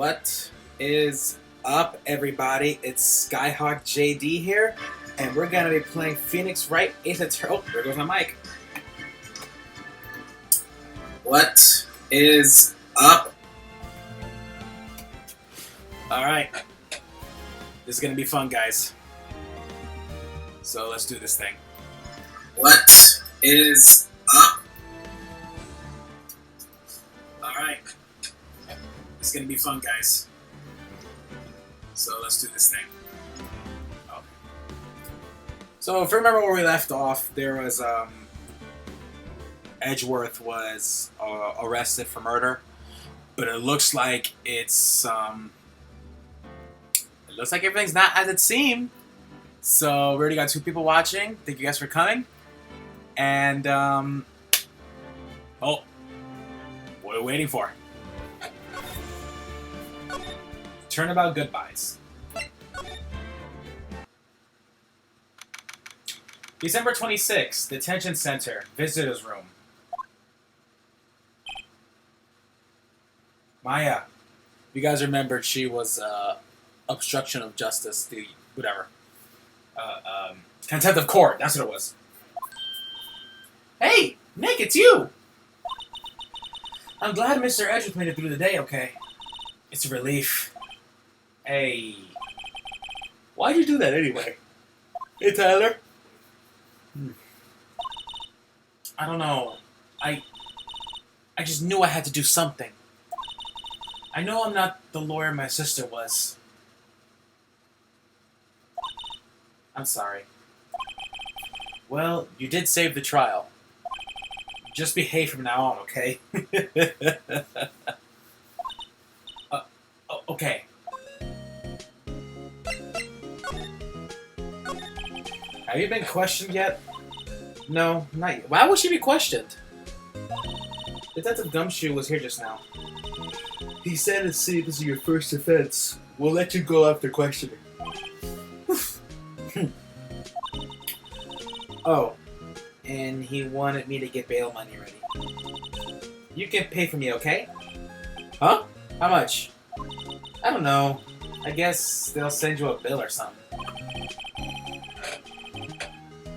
What is up, everybody? It's Skyhawk JD here, and we're gonna be playing Phoenix Wright Ace Attorney. Oh, there goes my mic. What is up? Alright. This is gonna be fun, guys. So let's do this thing. What is up? Alright. This is gonna be fun, guys. So let's do this thing. Okay. So if you remember where we left off, there was Edgeworth was arrested for murder, but it looks like it's it looks like everything's not as it seemed. So we already got 2 people watching. Thank you guys for coming. And oh, what are we waiting for? Turnabout goodbyes. December 26th, Detention Center, Visitors Room. Maya, you guys remembered she was obstruction of justice, the whatever. Contempt of court, that's what it was. Hey, Nick, it's you! I'm glad Mr. Edgeworth made it through the day, okay? It's a relief. Hey. Why'd you do that anyway? Hey, Tyler. I don't know. I just knew I had to do something. I know I'm not the lawyer my sister was. I'm sorry. Well, you did save the trial. Just behave from now on, okay? Okay. Have you been questioned yet? No, not yet. Why would she be questioned? Detective Gumshoe was here just now. He said to see if this is your first offense. We'll let you go after questioning. Oh, and he wanted me to get bail money ready. You can pay for me, okay? Huh? How much? I don't know. I guess they'll send you a bill or something.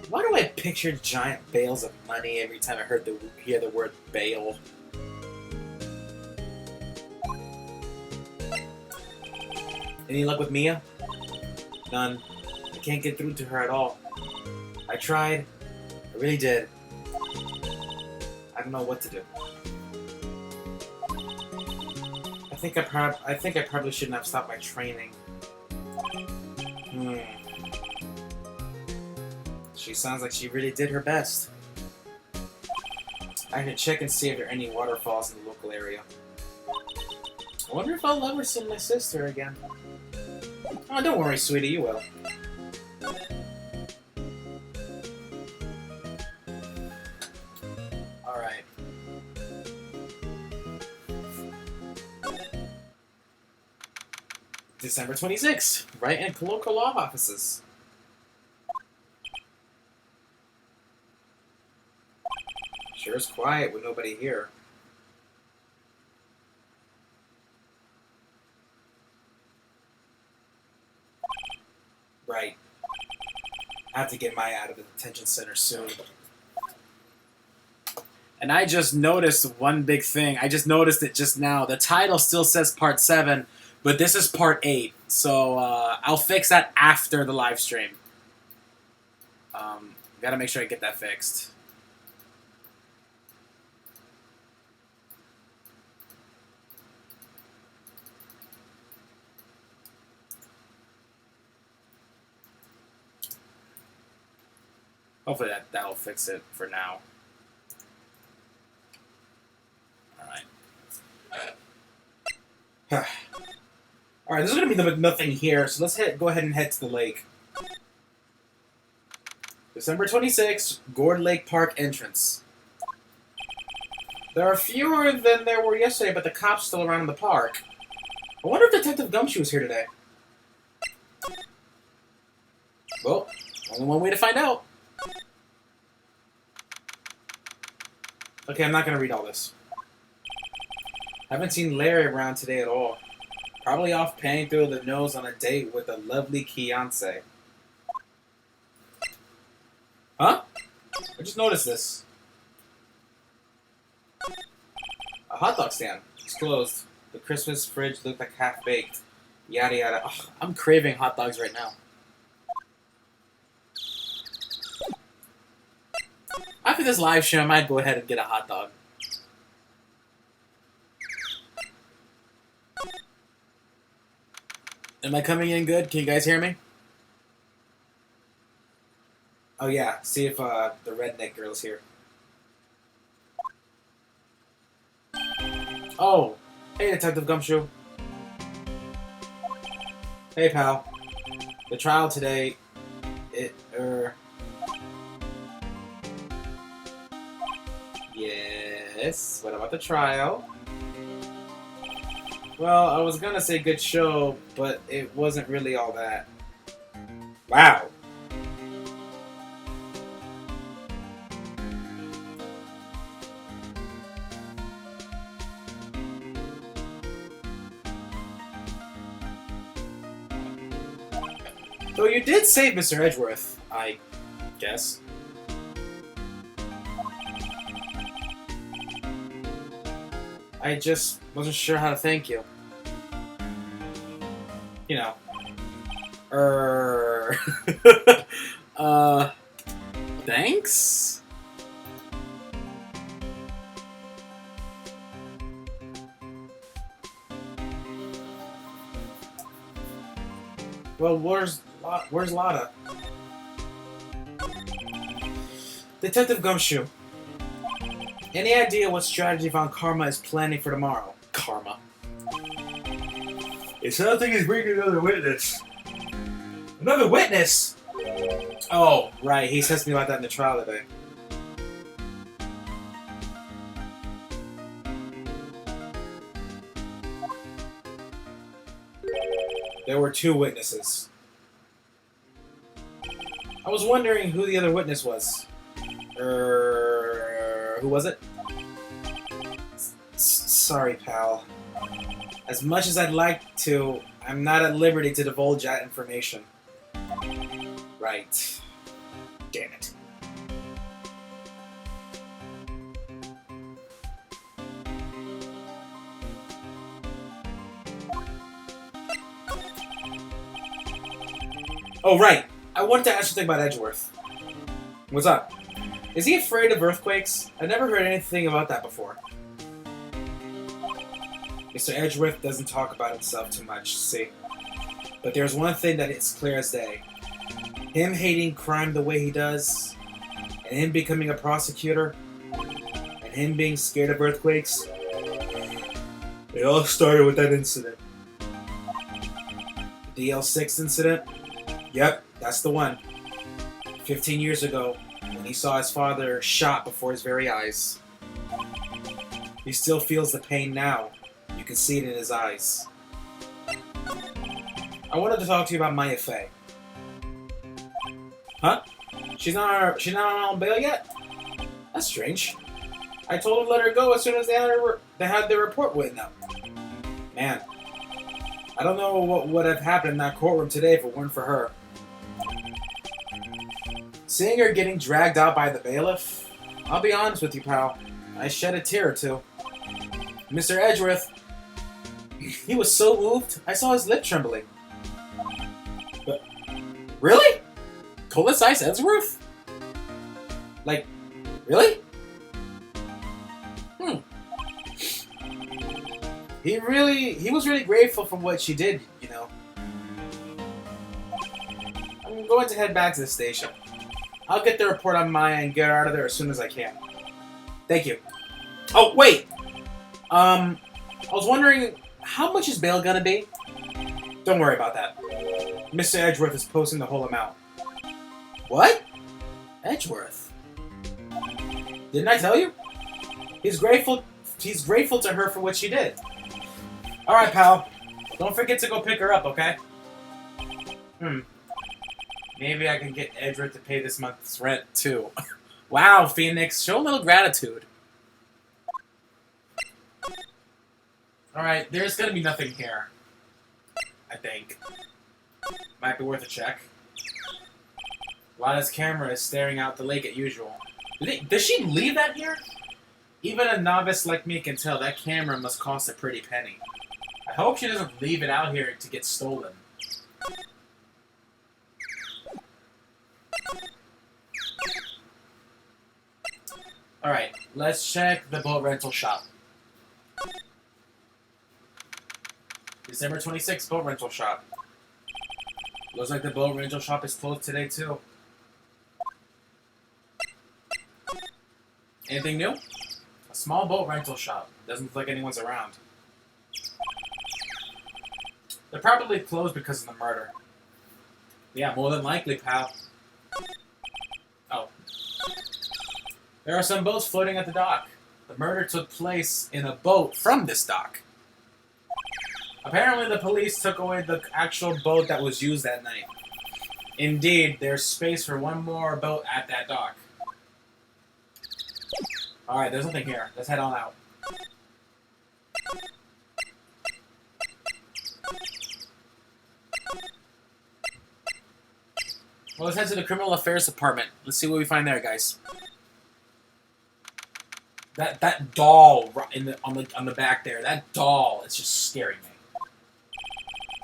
Why do I picture giant bales of money every time I hear the word bail? Any luck with Mia? None. I can't get through to her at all. I tried. I really did. I don't know what to do. I think I probably shouldn't have stopped my training. She sounds like she really did her best. I can check and see if there are any waterfalls in the local area. I wonder if I'll ever see my sister again. Oh, don't worry, sweetie, you will. Alright. December 26th, Wright and local law offices. Sure is quiet with nobody here. Right. I have to get Maya out of the detention center soon. And I just noticed one big thing. I just noticed it just now. The title still says Part 7, but this is Part 8. So I'll fix that after the live stream. Gotta make sure I get that fixed. Hopefully that'll fix it for now. Alright. Alright, there's gonna be nothing here, so let's go ahead and head to the lake. December 26th, Gourd Lake Park entrance. There are fewer than there were yesterday, but the cops still around in the park. I wonder if Detective Gumshoe is here today. Well, only one way to find out. Okay, I'm not going to read all this. I haven't seen Larry around today at all. Probably off paying through the nose on a date with a lovely fiancé. Huh? I just noticed this. A hot dog stand. It's closed. The Christmas fridge looked like half-baked. Yada yada. Ugh, I'm craving hot dogs right now. After this live stream, I might go ahead and get a hot dog. Am I coming in good? Can you guys hear me? Oh yeah, see if the redneck girl's here. Oh, hey Detective Gumshoe. Hey pal. The trial today, Yes, what about the trial? Well, I was gonna say good show, but it wasn't really all that. Wow. So you did save Mr. Edgeworth, I guess. I just wasn't sure how to thank you. You know. Thanks? Well, where's Lotta? Detective Gumshoe. Any idea what strategy Von Karma is planning for tomorrow? Karma. It's nothing he's bringing another witness. Another witness? Oh, right. He says to me about that in the trial today. There were 2 witnesses. I was wondering who the other witness was. Who was it? Sorry, pal. As much as I'd like to, I'm not at liberty to divulge that information. Right. Damn it. Oh, right. I wanted to ask you something about Edgeworth. What's up? Is he afraid of earthquakes? I've never heard anything about that before. Mr. Edgeworth doesn't talk about himself too much, see? But there's one thing that is clear as day. Him hating crime the way he does, and him becoming a prosecutor, and him being scared of earthquakes, it all started with that incident. The DL6 incident? Yep, that's the one. 15 years ago, when he saw his father shot before his very eyes. He still feels the pain now. You can see it in his eyes. I wanted to talk to you about Maya Fey. Huh? She's not on bail yet? That's strange. I told her to let her go as soon as they had their report written up. Man, I don't know what would have happened in that courtroom today if it weren't for her. Seeing her getting dragged out by the bailiff, I'll be honest with you, pal. I shed a tear or two. Mr. Edgeworth, he was so moved, I saw his lip trembling. But, really? Colas Edgeworth? Like, really? He was really grateful for what she did, you know. I'm going to head back to the station. I'll get the report on Maya and get her out of there as soon as I can. Thank you. Oh, wait! I was wondering, how much is bail gonna be? Don't worry about that. Mr. Edgeworth is posting the whole amount. What? Edgeworth? Didn't I tell you? He's grateful to her for what she did. Alright, pal. Don't forget to go pick her up, okay? Maybe I can get Edgeworth to pay this month's rent, too. Wow, Phoenix. Show a little gratitude. Alright, there's gonna be nothing here. I think. Might be worth a check. Lada's camera is staring out the lake as usual. Does she leave that here? Even a novice like me can tell that camera must cost a pretty penny. I hope she doesn't leave it out here to get stolen. Alright, let's check the boat rental shop. December 26th, boat rental shop. Looks like the boat rental shop is closed today, too. Anything new? A small boat rental shop. Doesn't look like anyone's around. They're probably closed because of the murder. Yeah, more than likely, pal. Oh. There are some boats floating at the dock. The murder took place in a boat from this dock. Apparently, the police took away the actual boat that was used that night. Indeed, there's space for one more boat at that dock. Alright, there's nothing here. Let's head on out. Well, let's head to the Criminal Affairs Department. Let's see what we find there, guys. That doll on the back there, that doll is just scaring me.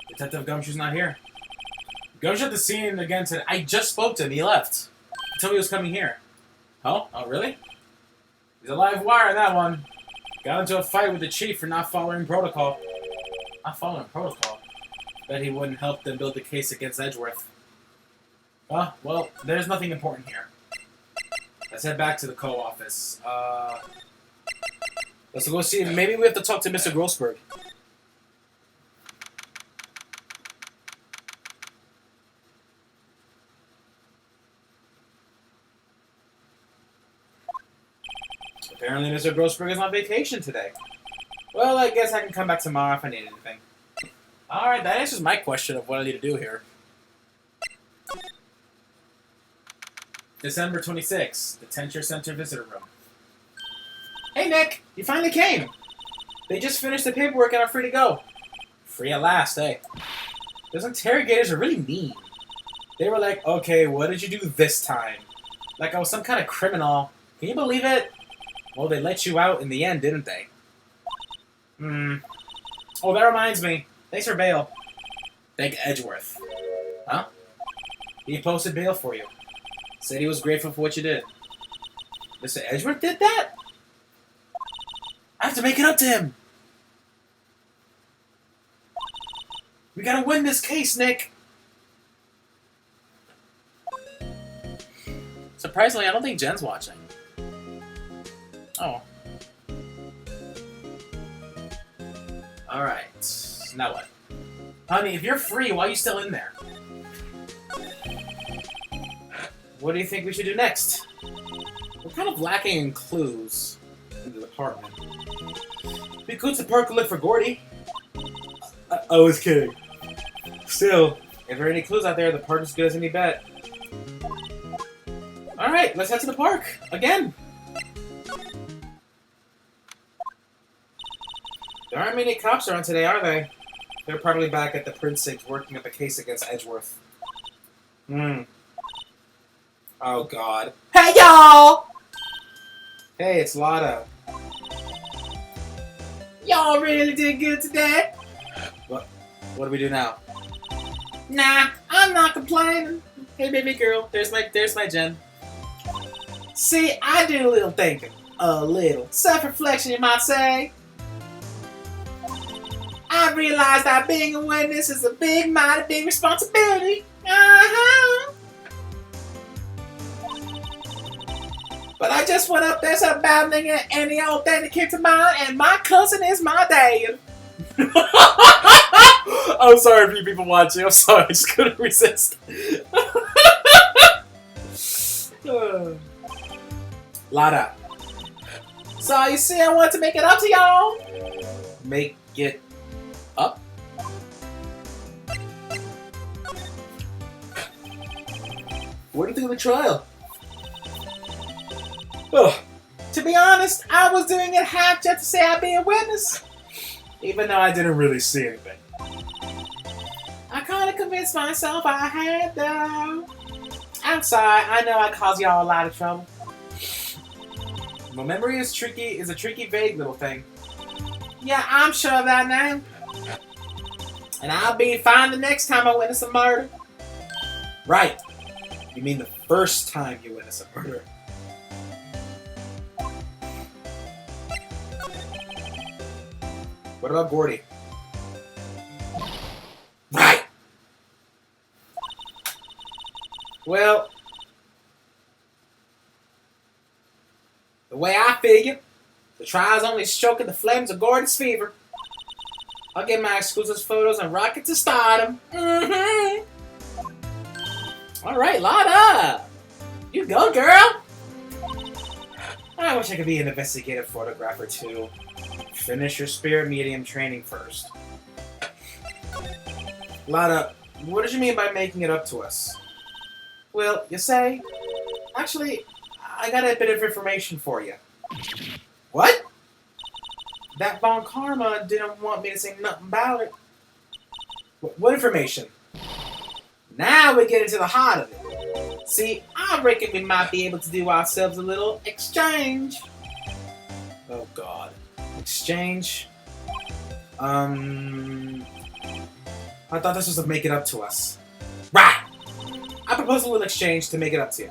Detective Gumshoe's not here. Gumshoe at the scene again today. I just spoke to him. He left. He told me he was coming here. Oh? Oh, really? He's a live wire, that one. Got into a fight with the chief for not following protocol. Not following protocol? Bet he wouldn't help them build the case against Edgeworth. Well, there's nothing important here. Let's head back to the co-office. Let's go see. Maybe we have to talk to Mr. Grossberg. Apparently Mr. Grossberg is on vacation today. Well, I guess I can come back tomorrow if I need anything. Alright, that answers my question of what I need to do here. December 26th, Detention Center Visitor Room. Hey, Nick! You finally came! They just finished the paperwork and are free to go. Free at last, eh? Those interrogators are really mean. They were like, okay, what did you do this time? Like I was some kind of criminal. Can you believe it? Well, they let you out in the end, didn't they? Oh, that reminds me. Thanks for bail. Thank Edgeworth. Huh? He posted bail for you. Said he was grateful for what you did. Mr. Edgeworth did that? I have to make it up to him. We gotta win this case, Nick. Surprisingly, I don't think Jen's watching. Oh. Alright. Now what? Honey, if you're free, why are you still in there? What do you think we should do next? We're kind of lacking in clues in the department. We could to park and look for Gordy. I was kidding. Still, if there are any clues out there, the park is as good as any bet. Alright, let's head to the park. Again. There aren't many cops around today, are they? They're probably back at the precinct working up a case against Edgeworth. Oh, God. Hey, y'all! Hey, it's Lada. Y'all really did good today. What do we do now? Nah, I'm not complaining. Hey, baby girl, there's my Jen. See, I do a little thinking. A little self-reflection, you might say. I realized that being a witness is a big, mighty big responsibility. But I just went up there, started babbling at any old thing that came to mind, and my cousin is my dad. I'm sorry for you people watching. I'm sorry, I just couldn't resist. Lada. So you see, I wanted to make it up to y'all. Make it up? What do you think of the trial? Oh, to be honest, I was doing it half just to say I'd be a witness. Even though I didn't really see anything. convince myself I had, though. I'm sorry, I know I caused y'all a lot of trouble. Well, memory is a tricky, vague little thing. Yeah, I'm sure of that now. And I'll be fine the next time I witness a murder. Right. You mean the first time you witness a murder. What about Gordy? Right! Well, the way I figure, the trial's only stroking the flames of Gordon's fever. I'll get my exclusive photos and rocket to stardom. Mm-hmm. Alright, Lada! You go, girl! I wish I could be an investigative photographer, too. Finish your spirit medium training first. Lada, what did you mean by making it up to us? Well, you say? Actually, I got a bit of information for you. What? That Von Karma didn't want me to say nothing about it. What information? Now we get into the heart of it. See, I reckon we might be able to do ourselves a little exchange. Oh, God. Exchange? I thought this was to make it up to us. Right! I propose a little exchange to make it up to you.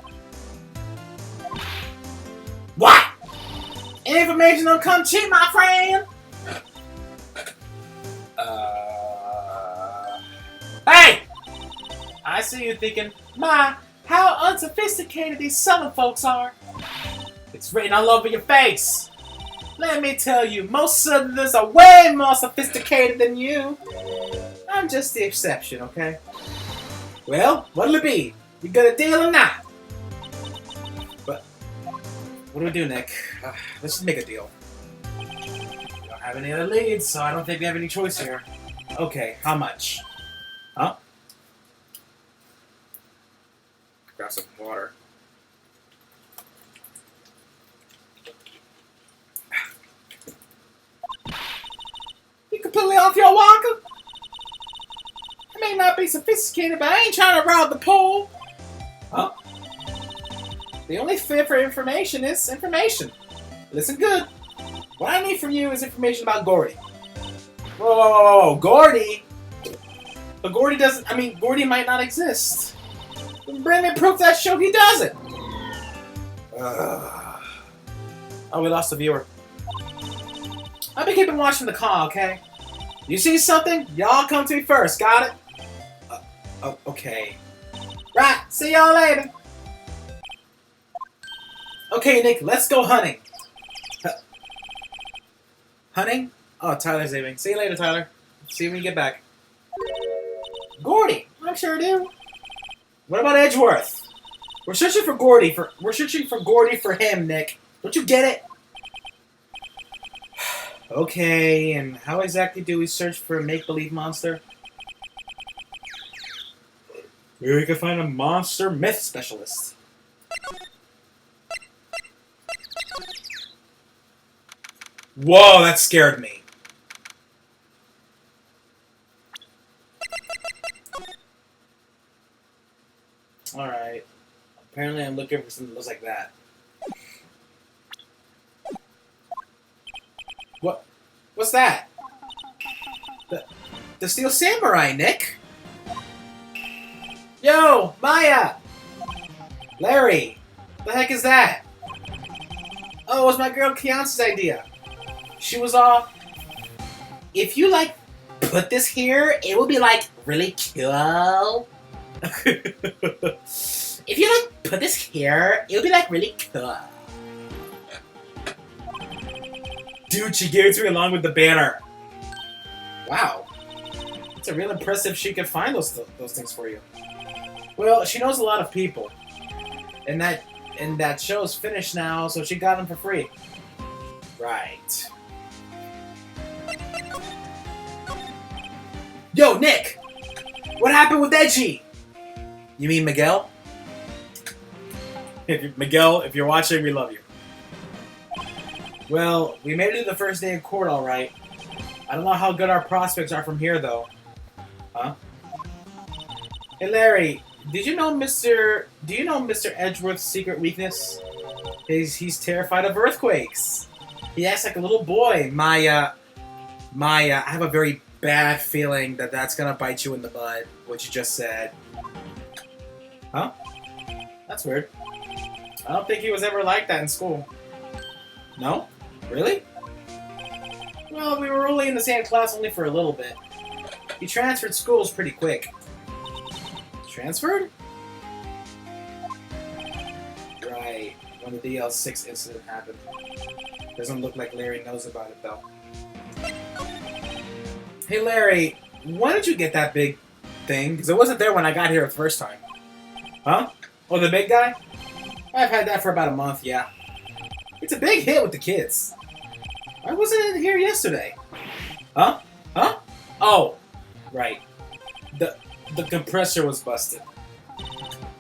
What? Information don't come cheap, my friend! Hey! I see you thinking, my, how unsophisticated these southern folks are. It's written all over your face. Let me tell you, most southerners are way more sophisticated than you. I'm just the exception, okay? Well, what'll it be? You got a deal or not? But, what do we do, Nick? Let's just make a deal. We don't have any other leads, so I don't think we have any choice here. Okay, how much? Huh? Grab some water. You completely off your walker? I may not be sophisticated, but I ain't trying to rob the pool. Huh? The only fit for information is information. Listen good. What I need from you is information about Gordy. Whoa, Gordy? But Gordy doesn't, Gordy might not exist. Bring me proof that show he doesn't. Oh, we lost a viewer. I'll be keeping watch from the call, okay? You see something? Y'all come to me first, got it? Okay. Right, see y'all later. Okay, Nick, let's go hunting. Hunting? Oh, Tyler's leaving. See you later, Tyler. See you when you get back. Gordy, I sure do. What about Edgeworth? We're searching for Gordy for him, Nick. Don't you get it? Okay, and how exactly do we search for a make-believe monster? Maybe we can find a monster myth specialist. Whoa, that scared me. Alright. Apparently I'm looking for something that looks like that. What? What's that? The Steel Samurai, Nick? Yo, Maya! Larry! The heck is that? Oh, it was my girl Kiance's idea. She was all, if you, like, put this here, it will be, like, really cool. If you, like, put this here, it will be, like, really cool. Dude, she gave it to me along with the banner. Wow. It's a real impressive she could find those things for you. Well, she knows a lot of people. And that show's finished now, so she got them for free. Right. Yo, Nick! What happened with Edgy? You mean Miguel? Miguel, if you're watching, we love you. Well, we made it to the first day of court, alright. I don't know how good our prospects are from here, though. Huh? Hey Larry, did you know Mr. Do you know Mr. Edgeworth's secret weakness? He's terrified of earthquakes. He acts like a little boy. I have a very bad feeling that that's gonna bite you in the butt. What you just said. Huh? That's weird. I don't think he was ever like that in school. No? Really? Well, we were only in the same class only for a little bit. He transferred schools pretty quick. Transferred? Right. When the DL6 incident happened. Doesn't look like Larry knows about it, though. Hey, Larry, when did you get that big thing? Because it wasn't there when I got here the first time. Huh? Oh, the big guy? I've had that for about a month, yeah. It's a big hit with the kids. I wasn't in here yesterday. Huh? Huh? Oh, right. The compressor was busted.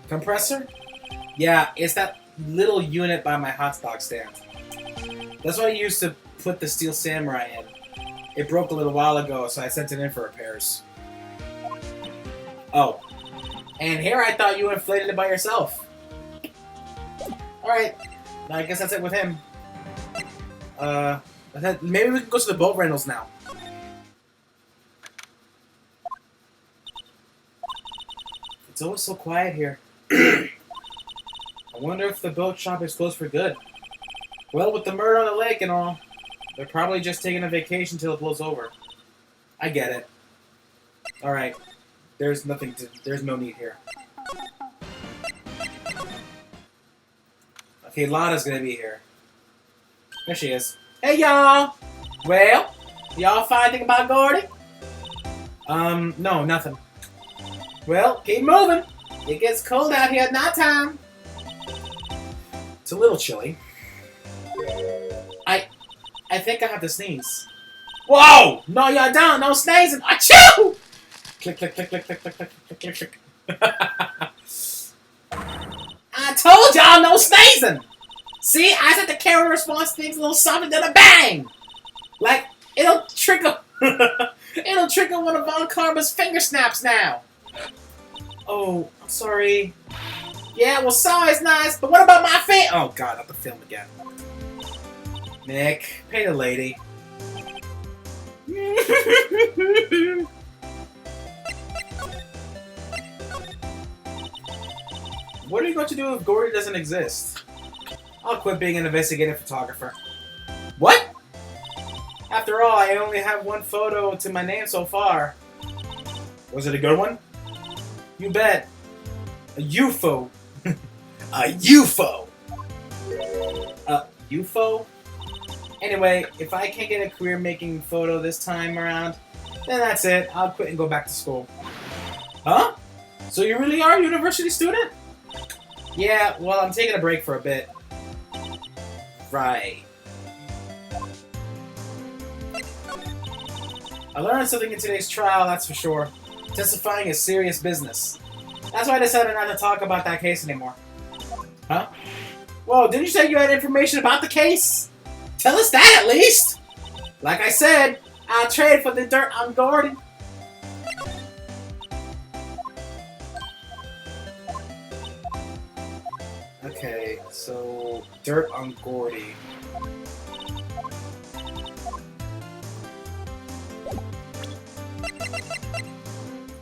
Compressor? Yeah, it's that little unit by my hot dog stand. That's what I used to put the Steel Samurai in. It broke a little while ago, so I sent it in for repairs. Oh. And here I thought you inflated it by yourself. Alright. I guess that's it with him. Maybe we can go to the boat rentals now. It's always so quiet here. I wonder if the boat shop is closed for good. Well, with the murder on the lake and all, they're probably just taking a vacation till it blows over. I get it. Alright. There's no need here. Okay, Lana's gonna be here. There she is. Hey, y'all! Well, y'all find anything about Gordy? No, nothing. Well, keep moving. It gets cold out here at night time. It's a little chilly. I think I have to sneeze. Whoa! No, y'all don't. No sneezing. Achoo! Click, click, click, click, click, click, click, click, click, click. I told y'all no sneezing. See, I said the camera response thing's a little something, then a bang. Like it'll trigger. It'll trigger one of Von Karma's finger snaps now. Oh, I'm sorry. Yeah, well, sorry's nice, but what about my face? Oh God, not the film again. Nick, pay the lady. What are you going to do if Gordy doesn't exist? I'll quit being an investigative photographer. What? After all, I only have one photo to my name so far. Was it a good one? You bet. A UFO. A UFO. A UFO? Anyway, if I can't get a career making photo this time around, then that's it. I'll quit and go back to school. Huh? So you really are a university student? Yeah, well, I'm taking a break for a bit. Right. I learned something in today's trial, that's for sure. Testifying is serious business. That's why I decided not to talk about that case anymore. Huh? Whoa, didn't you say you had information about the case? Tell us that at least! Like I said, I'll trade for the dirt on Gordy. Okay, so dirt on Gordy.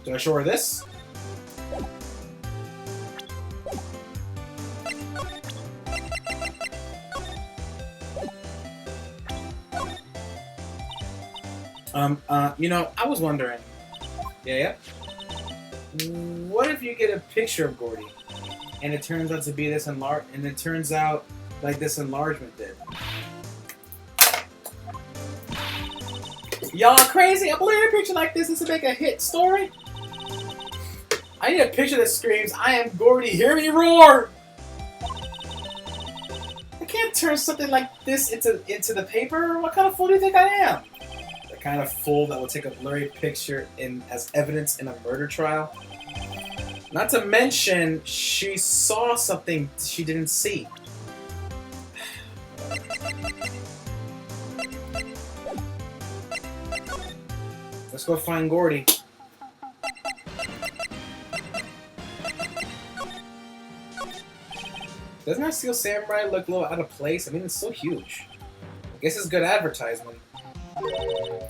Do I show her this? You know, I was wondering. Yeah? What if you get a picture of Gordy, and it turns out to be this and it turns out like this enlargement did? Y'all crazy? A blurry picture like this is to make a hit story? I need a picture that screams, "I am Gordy, hear me roar!" I can't turn something like this into the paper. What kind of fool do you think I am? The kind of fool that will take a blurry picture as evidence in a murder trial? Not to mention, she saw something she didn't see. Let's go find Gordy. Doesn't that Steel Samurai look a little out of place? I mean, it's so huge. I guess it's good advertisement.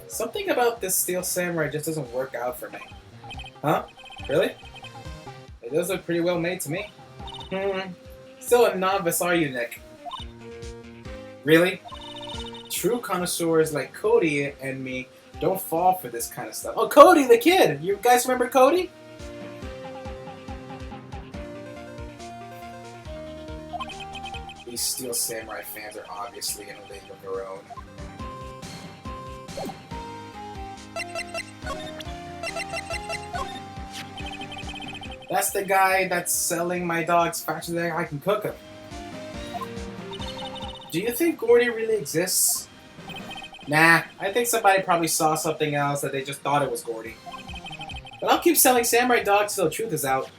Something about this Steel Samurai just doesn't work out for me. Huh? Really? It does look pretty well made to me. Still a novice, are you, Nick? Really? True connoisseurs like Cody and me don't fall for this kind of stuff. Oh, Cody, the kid! You guys remember Cody? These Steel Samurai fans are obviously in a league of their own. That's the guy that's selling my dogs faster than I can cook them. Do you think Gordy really exists? Nah, I think somebody probably saw something else that they just thought it was Gordy. But I'll keep selling samurai dogs till the truth is out.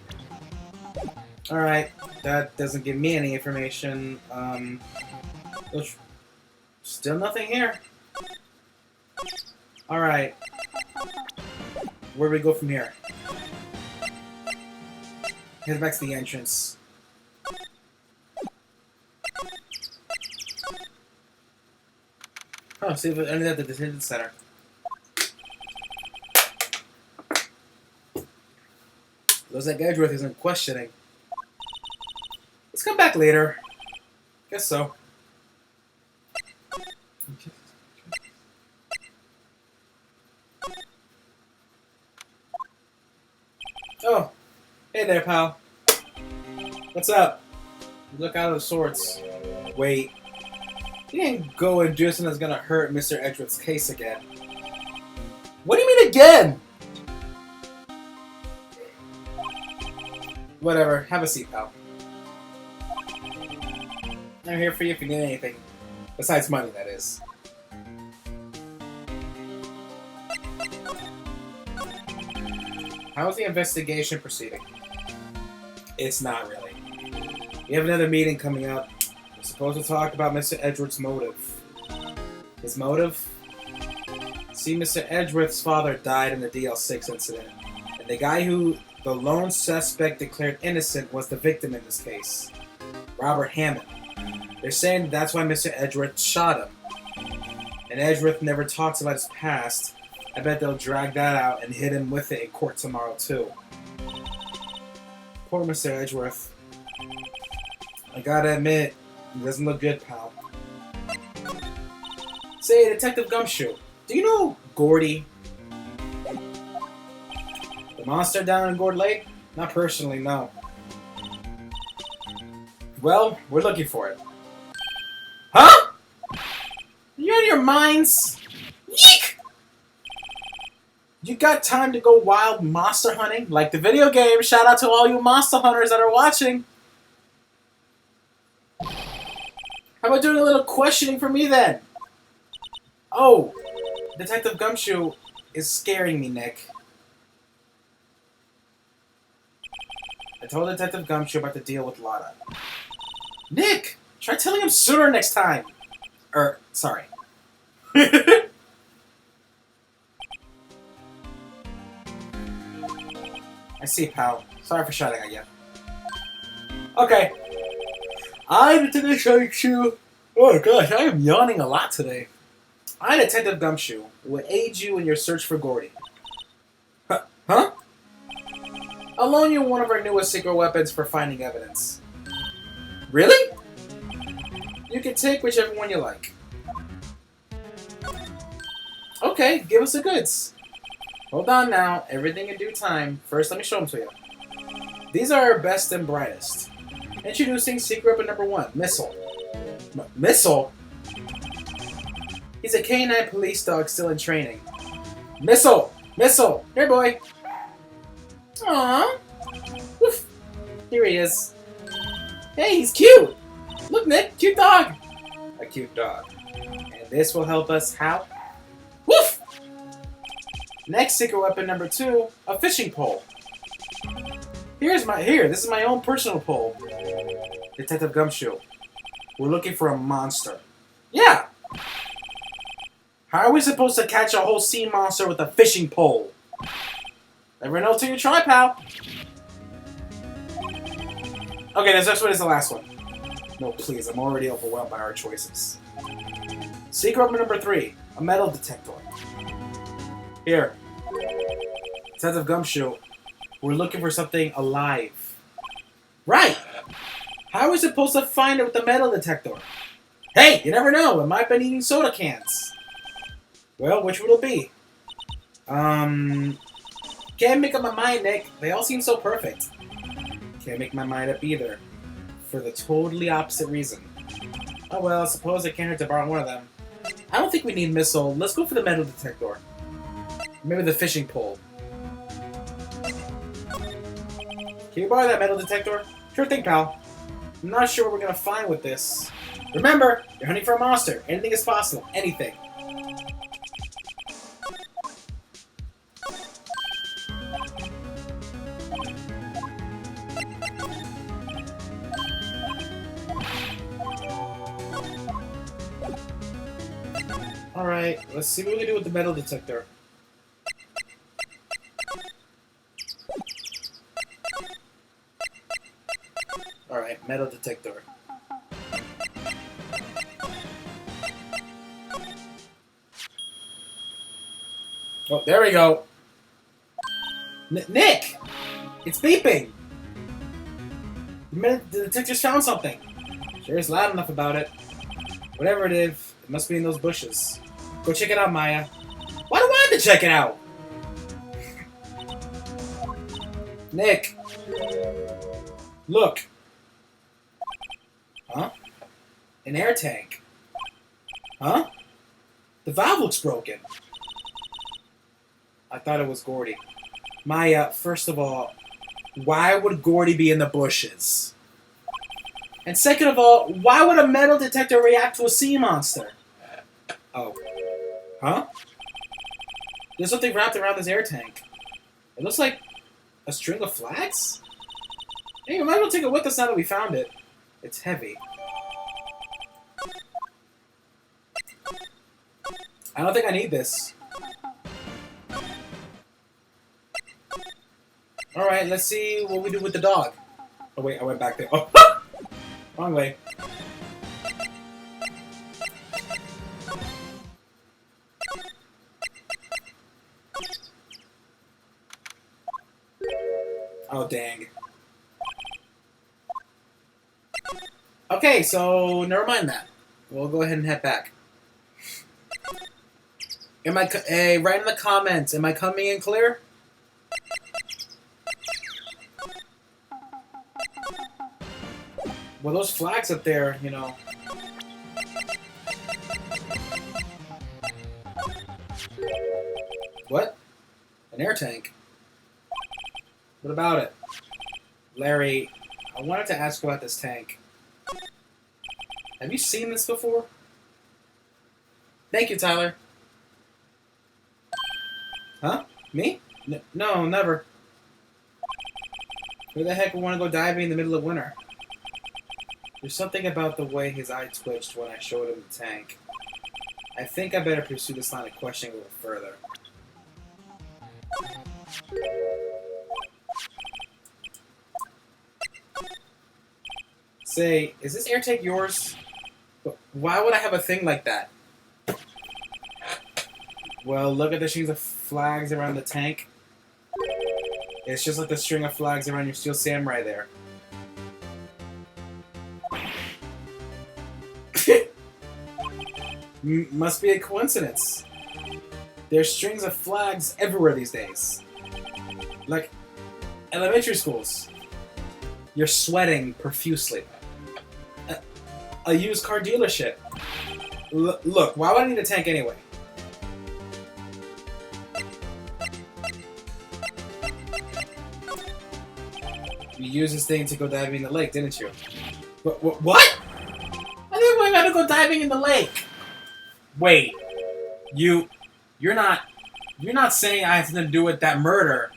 Alright, that doesn't give me any information. Still nothing here. Alright. Where do we go from here? Head back to the entrance. Oh, see if it ended at the detention center. Looks like Edgeworth isn't questioning. Let's come back later. Guess so. Oh, hey there, pal. What's up? You look out of the sorts. Wait. You didn't go and do something that's gonna hurt Mr. Edgeworth's case again. What do you mean again? Whatever. Have a seat, pal. I'm here for you if you need anything. Besides money, that is. How's the investigation proceeding? It's not really. We have another meeting coming up. We're supposed to talk about Mr. Edgeworth's motive. His motive? See, Mr. Edgeworth's father died in the DL6 incident. And the guy who the lone suspect declared innocent was the victim in this case. Robert Hammond. They're saying that's why Mr. Edgeworth shot him. And Edgeworth never talks about his past. I bet they'll drag that out and hit him with it in court tomorrow, too. Poor Mr. Edgeworth. I gotta admit, it doesn't look good, pal. Say, Detective Gumshoe, do you know Gordy? The monster down in Gourd Lake? Not personally, no. Well, we're looking for it. Huh? You out of your minds? Yeek! You got time to go wild monster hunting? Like the video game, shout out to all you monster hunters that are watching. How about doing a little questioning for me then? Oh, Detective Gumshoe is scaring me, Nick. I told Detective Gumshoe about the deal with Lotta. Nick, try telling him sooner next time. Sorry. I see, pal. Sorry for shouting at you. Okay. I, Detective Gumshoe. Oh gosh, I am yawning a lot today. I, Detective Gumshoe, will aid you in your search for Gordy. Huh? I'll loan you one of our newest secret weapons for finding evidence. Really? You can take whichever one you like. Okay, give us the goods. Hold on now, everything in due time. First, let me show them to you. These are our best and brightest. Introducing secret weapon number 1, Missile. Missile? He's a K9 police dog still in training. Missile! Missile! Here, boy! Aww! Woof! Here he is. Hey, he's cute! Look, Nick, cute dog! A cute dog. And this will help us how? Woof! Next secret weapon number 2, a fishing pole. This is my own personal pole. Detective Gumshoe. We're looking for a monster. Yeah! How are we supposed to catch a whole sea monster with a fishing pole? Never know till you try, pal. Okay, this next one is the last one. No, please, I'm already overwhelmed by our choices. Secret number 3, a metal detector. Here. Sense of Gumshoe, we're looking for something alive. Right! How are we supposed to find it with the metal detector? Hey, you never know, it might have been eating soda cans. Well, which would it be? Can't make up my mind, Nick. They all seem so perfect. Can't make my mind up either. For the totally opposite reason. Oh well, I suppose I can't hurt to borrow one of them. I don't think we need missile. Let's go for the metal detector. Maybe the fishing pole. Can you borrow that metal detector? Sure thing, pal. I'm not sure what we're gonna find with this. Remember, you're hunting for a monster. Anything is possible. Anything. Alright, let's see what we can do with the metal detector. Alright, metal detector. Oh, there we go. Nick! It's beeping! The detector's found something. Sure is loud enough about it. Whatever it is, it must be in those bushes. Go check it out, Maya. Why do I have to check it out? Nick. Look. Huh? An air tank. Huh? The valve looks broken. I thought it was Gordy. Maya, first of all, why would Gordy be in the bushes? And second of all, why would a metal detector react to a sea monster? Oh. Huh? There's something wrapped around this air tank. It looks like a string of flags? Hey, we might as well take it with us now that we found it. It's heavy. I don't think I need this. Alright, let's see what we do with the dog. Oh wait, I went back there. Oh! Wrong way. Oh, dang. Okay, so never mind that. We'll go ahead and head back. Hey, write in the comments, am I coming in clear? Well, those flags up there, you know. What? An air tank? What about it? Larry, I wanted to ask about this tank. Have you seen this before? Thank you, Tyler. Huh? Me? No, never. Who the heck would want to go diving in the middle of winter? There's something about the way his eye twitched when I showed him the tank. I think I better pursue this line of questioning a little further. Say, is this air tank yours? Why would I have a thing like that? Well, look at the strings of flags around the tank. It's just like the string of flags around your Steel Samurai there. Must be a coincidence. There's strings of flags everywhere these days. Like elementary schools. You're sweating profusely. A used car dealership. Look, why would I need a tank anyway? You used this thing to go diving in the lake, didn't you? What? I didn't want to go diving in the lake. Wait, you're not saying I have something to do with that murder?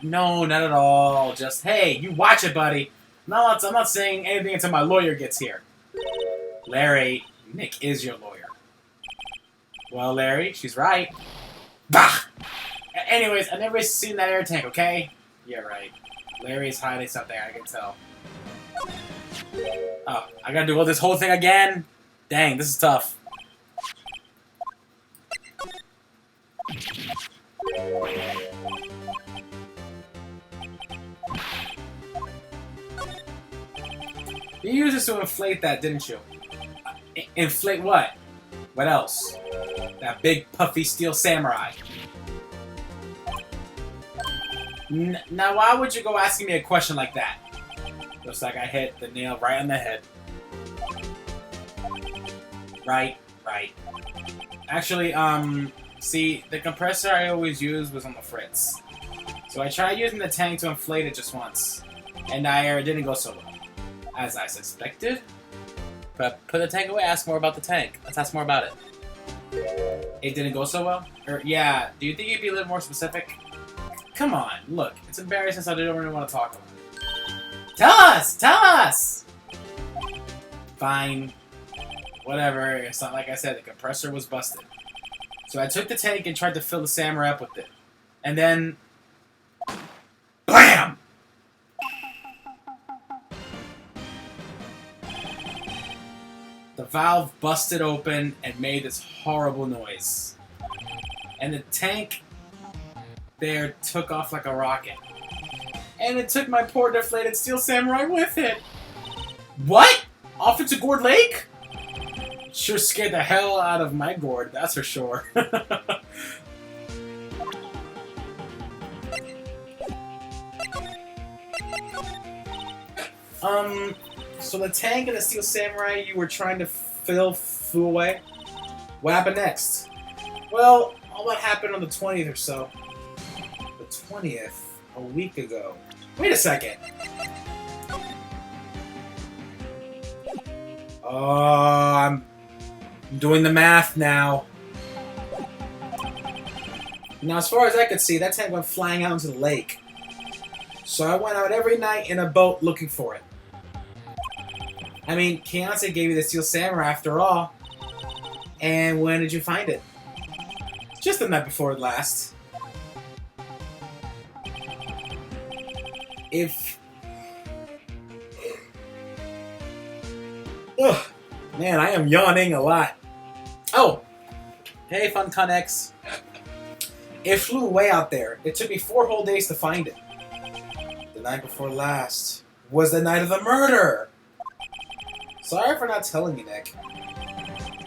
No, not at all. Just hey, you watch it, buddy. No, I'm not saying anything until my lawyer gets here. Larry, Nick is your lawyer. Well, Larry, she's right. Bah! Anyways, I've never seen that air tank, okay? Yeah, right. Larry's hiding something, I can tell. Oh, I gotta do all this whole thing again? Dang, this is tough. You used this to inflate that, didn't you? Inflate what? What else? That big puffy steel samurai. Now why would you go asking me a question like that? Looks like I hit the nail right on the head. Right. Actually, see, the compressor I always used was on the fritz. So I tried using the tank to inflate it just once. And it didn't go so well. As I suspected. But put the tank away, ask more about the tank. Let's ask more about it. It didn't go so well? Yeah, do you think you'd be a little more specific? Come on, look, it's embarrassing so I don't really want to talk about it. Tell us! Tell us! Fine. Whatever, it's not like I said, the compressor was busted. So I took the tank and tried to fill the samurai up with it. And then... BAM! The valve busted open and made this horrible noise. And the tank there took off like a rocket. And it took my poor deflated steel samurai with it. What? Off into Gourd Lake? Sure scared the hell out of my gourd, that's for sure. So the tank and the steel samurai you were trying to fill flew away? What happened next? Well, all that happened on the 20th or so. The 20th? A week ago. Wait a second. Oh, I'm doing the math now. Now, as far as I could see, that tank went flying out into the lake. So I went out every night in a boat looking for it. I mean, Keontae gave you the steel samurai after all. And when did you find it? Just the night before last. Ugh, man, I am yawning a lot. Oh! Hey, FunCon X. It flew way out there. It took me 4 whole days to find it. The night before last was the night of the murder! Sorry for not telling you, Nick.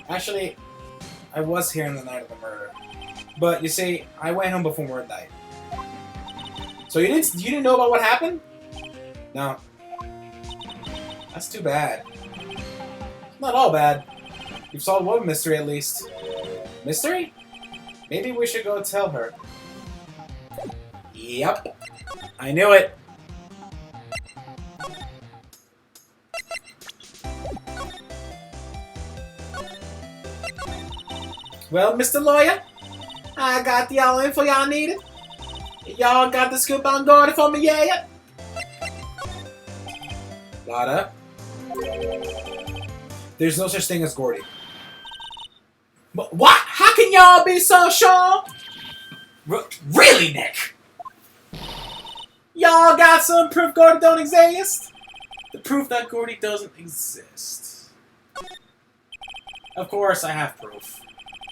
Actually, I was here on the night of the murder. But, you see, I went home before midnight. So you didn't know about what happened? No. That's too bad. Not all bad. You've solved one mystery at least. Mystery? Maybe we should go tell her. Yep. I knew it. Well, Mr. Lawyer, I got the all info y'all needed. Y'all got the scoop on Gordy for me, yeah? Lotta. There's no such thing as Gordy. But what? How can y'all be so sure? Really, Nick? Y'all got some proof Gordy don't exist? The proof that Gordy doesn't exist. Of course, I have proof.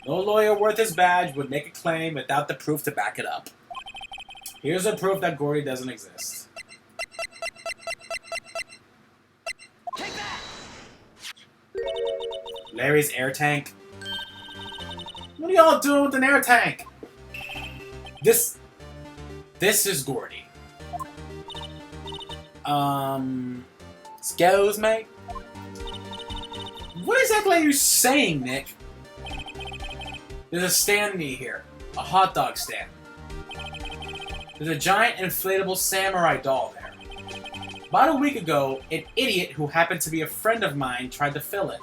No lawyer worth his badge would make a claim without the proof to back it up. Here's the proof that Gordy doesn't exist. Take that! Larry's air tank. What are y'all doing with an air tank? This is Gordy. Excuse me? What exactly are you saying, Nick? There's a stand near here. A hot dog stand. There's a giant inflatable samurai doll there. About a week ago, an idiot who happened to be a friend of mine tried to fill it.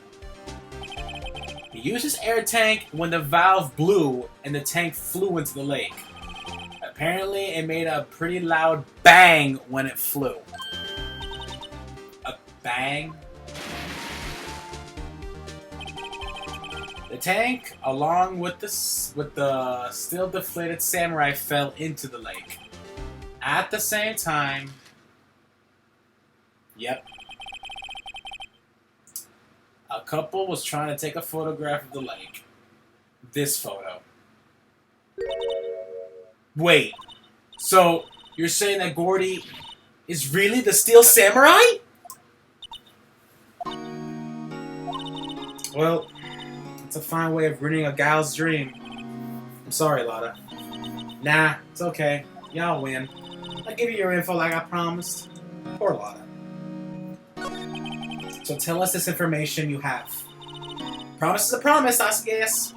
He used his air tank when the valve blew and the tank flew into the lake. Apparently, it made a pretty loud bang when it flew. A bang? The tank, along with the still deflated samurai, fell into the lake. At the same time... Yep. A couple was trying to take a photograph of the lake. This photo. Wait. So, you're saying that Gordy is really the Steel Samurai? Well, it's a fine way of ruining a gal's dream. I'm sorry, Lotta. Nah, it's okay. Y'all win. I'll give you your info like I promised. Poor Lotta. So tell us this information you have. Promise is a promise, I guess.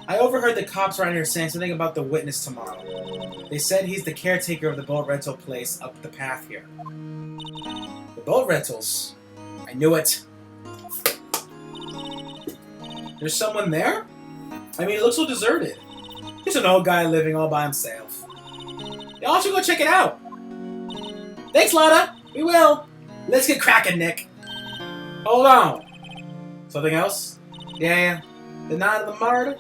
I overheard the cops around here saying something about the witness tomorrow. They said he's the caretaker of the boat rental place up the path here. The boat rentals? I knew it. There's someone there? I mean, it looks so deserted. There's an old guy living all by himself. Y'all should go check it out. Thanks, Lotta. We will. Let's get cracking, Nick. Hold on. Something else? Yeah. The night of the murder?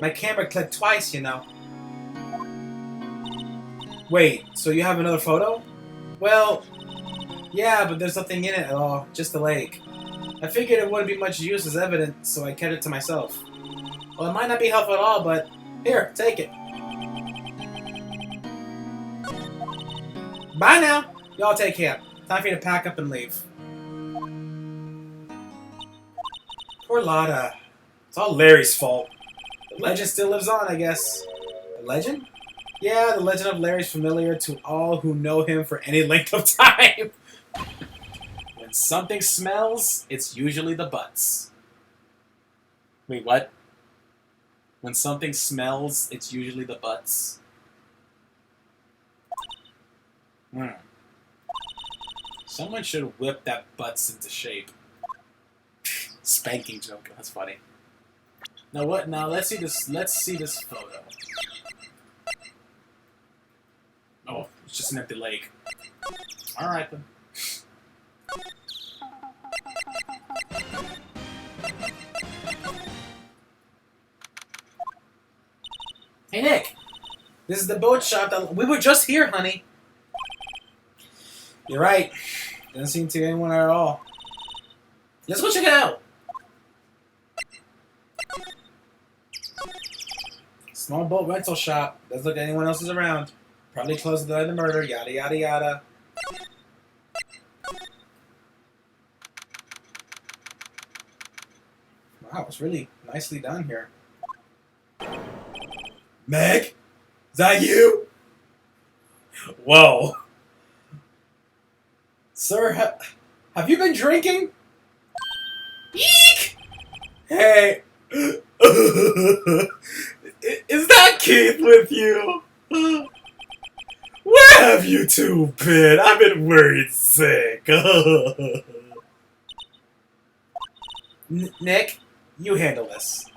My camera clicked twice, you know. Wait, so you have another photo? Well, yeah, but there's nothing in it at all. Just the lake. I figured it wouldn't be much use as evidence, so I kept it to myself. Well, it might not be helpful at all, but here, take it. Bye now. Y'all take care. Time for you to pack up and leave. Poor Lotta. It's all Larry's fault. The legend still lives on, I guess. The legend? Yeah, the legend of Larry's familiar to all who know him for any length of time. When something smells, it's usually the butts. Wait, what? When something smells, it's usually the butts. Someone should whip that butts into shape. Spanking joke. That's funny. Now what? Now let's see this. Let's see this photo. Oh, it's just an empty lake. All right then. Hey Nick, this is the boat shop that we were just here, honey. You're right. Doesn't seem to be anyone at all. Let's go check it out. Small boat rental shop. Doesn't look like anyone else is around. Probably closed the night of the murder. Yada yada yada. Wow, it's really nicely done here. Meg? Is that you? Whoa. Sir, have you been drinking? Eek! Hey. Is that Keith with you? Where have you two been? I've been worried sick. Nick, you handle this.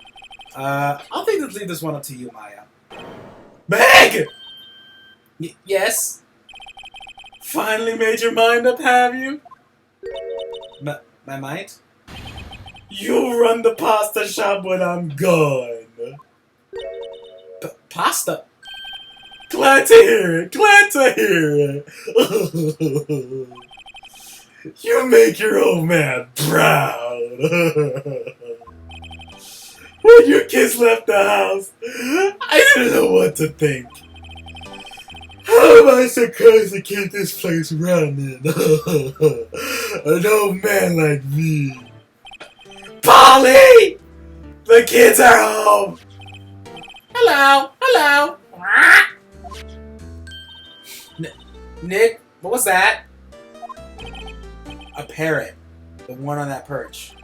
I'll leave this one up to you, Maya. Meg! Yes? Finally made your mind up, have you? My mind? You'll run the pasta shop when I'm gone. Pasta? Glad to hear it. Glad to hear it. You make your old man proud. When your kids left the house, I didn't know what to think. How am I supposed to keep this place running? An old man like me. Polly! The kids are home! Hello! Hello! Nick, what was that? A parrot. The one on that perch.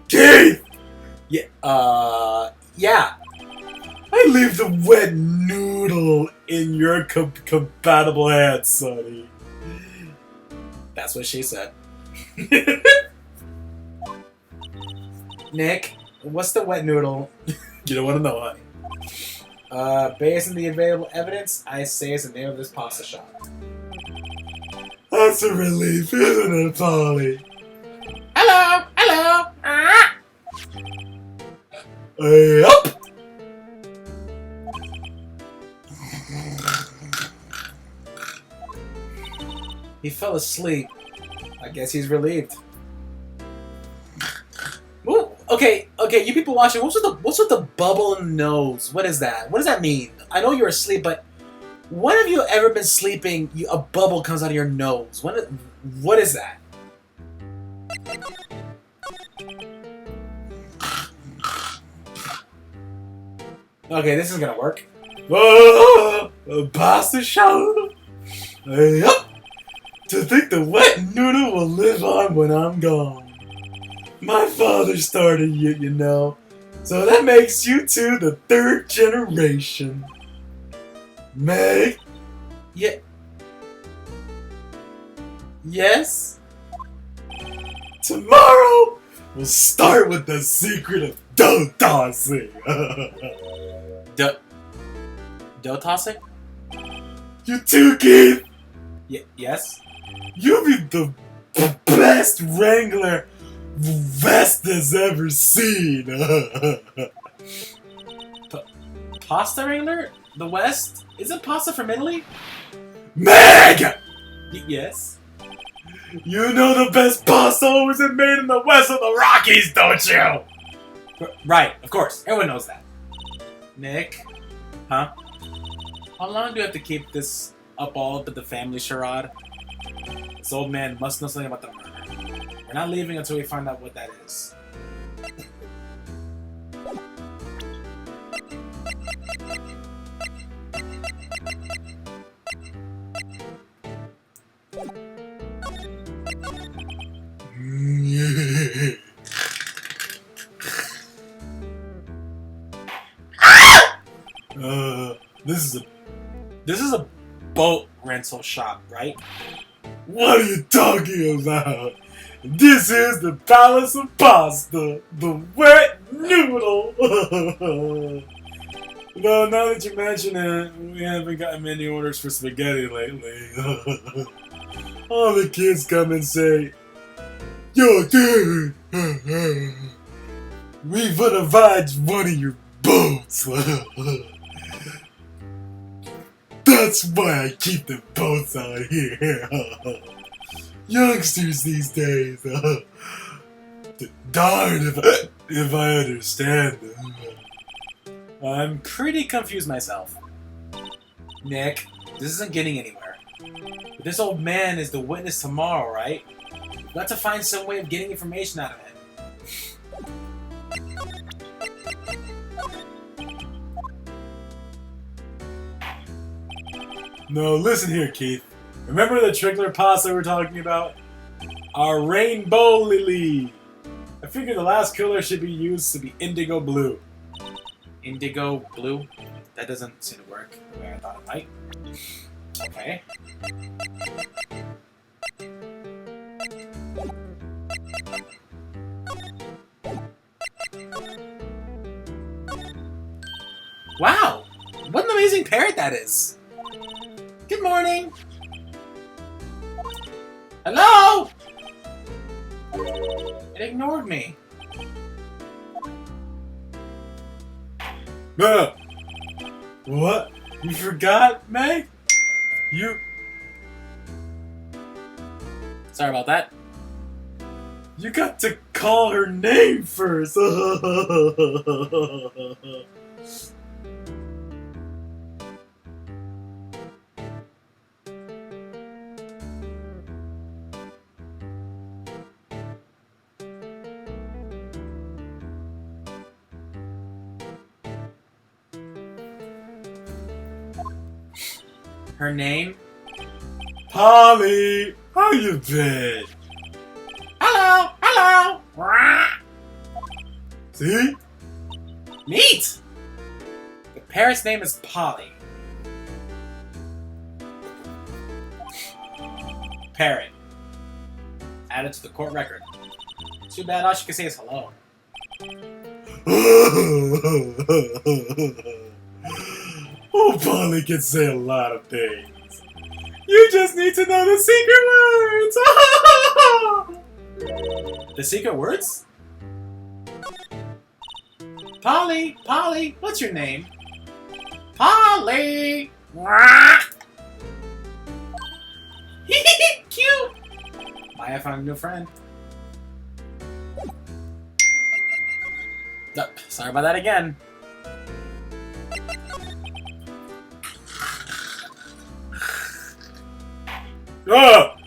Keith! Yeah, yeah. I leave the wet noodle in your compatible hands, Sonny. That's what she said. Nick, what's the wet noodle? You don't want to know, honey. Based on the available evidence, I say it's the name of this pasta shop. That's a relief, isn't it, Polly? Hello! Hello! Yup! He fell asleep. I guess he's relieved. Okay, you people watching, what's with the bubble in the nose? What is that? What does that mean? I know you're asleep, but when have you ever been sleeping? A bubble comes out of your nose. What is that? Okay, this is gonna work. Oh, a pasta show. Yup. To think the wet noodle will live on when I'm gone. My father started it, you know. So that makes you two the third generation. Meg? Yeah. Yes? Tomorrow, we'll start with the secret of dough tossing. Dough tossing? You too, Keith? Yes? You'll be the best wrangler Vesta's ever seen. Pasta wrangler? The West? Isn't pasta from Italy? Meg! Yes? You know the best pasta always is made in the West of the Rockies, don't you? Right, of course. Everyone knows that. Nick? Huh? How long do you have to keep this up all up at the family charade? This old man must know something about the murder. We're not leaving until we find out what that is. This is a boat rental shop, right? What are you talking about? This is the Palace of Pasta, the wet noodle. No, now that you mention it, we haven't gotten many orders for spaghetti lately. All the kids come and say, "Yo, dude, we wanna ride one of your boats." That's why I keep the boats out here. Youngsters these days, darn if I understand them. I'm pretty confused myself. Nick, this isn't getting anywhere. But this old man is the witness tomorrow, right? We've got to find some way of getting information out of him. No, listen here, Keith. Remember the trickler pasta we were talking about? Our rainbow lily. I figured the last color should be used to be indigo blue. Indigo blue? That doesn't seem to work the way I thought it might. Okay. Wow! What an amazing parrot that is! Good morning! Hello? It ignored me. What? You forgot, Meg? You... Sorry about that. You got to call her name first. Her name? Polly! How you been? Hello! Hello! See? Neat! The parrot's name is Polly. Parrot. Added to the court record. Too bad all she can say is hello. Oh, Polly can say a lot of things. You just need to know the secret words! The secret words? Polly, Polly, what's your name? Polly! Cute! Maya found a new friend. Sorry about that again. Ah!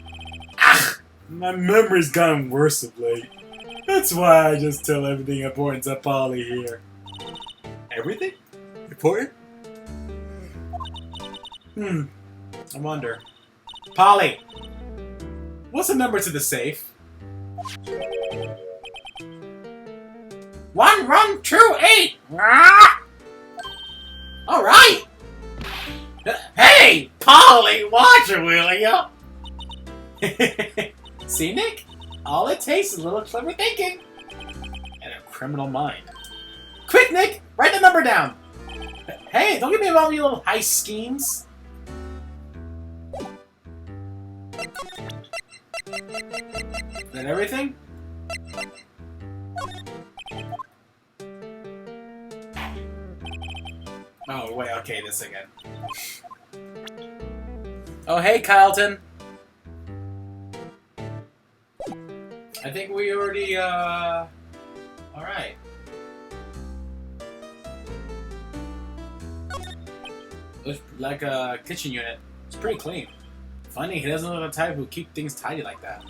My memory's gotten worse of late. That's why I just tell everything important to Polly here. Everything? Important? I wonder. Polly! What's the number to the safe? 1128! Alright! Hey! Polly, watch it, will ya? See, Nick? All it takes is a little clever thinking. And a criminal mind. Quick, Nick! Write the number down! Hey, don't get me involved in your little heist schemes. Is that everything? Oh, wait, okay, this again. Oh, hey, Kyleton. I think we already, alright. Looks like a kitchen unit. It's pretty clean. Funny, he doesn't look like the type who keep things tidy like that.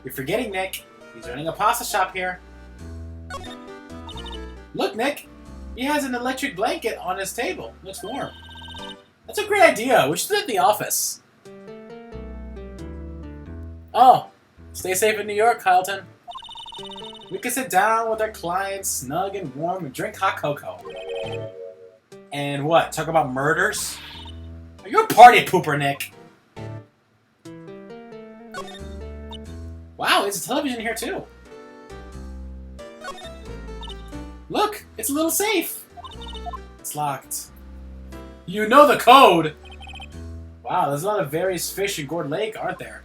You're forgetting, Nick. He's running a pasta shop here. Look, Nick. He has an electric blanket on his table. Looks warm. That's a great idea. We should do it at the office. Oh. Stay safe in New York, Kyleton. We can sit down with our clients, snug and warm, and drink hot cocoa. And what? Talk about murders? Are you a party pooper, Nick? Wow, there's a television here, too. Look, it's a little safe. It's locked. You know the code! Wow, there's a lot of various fish in Gourd Lake, aren't there?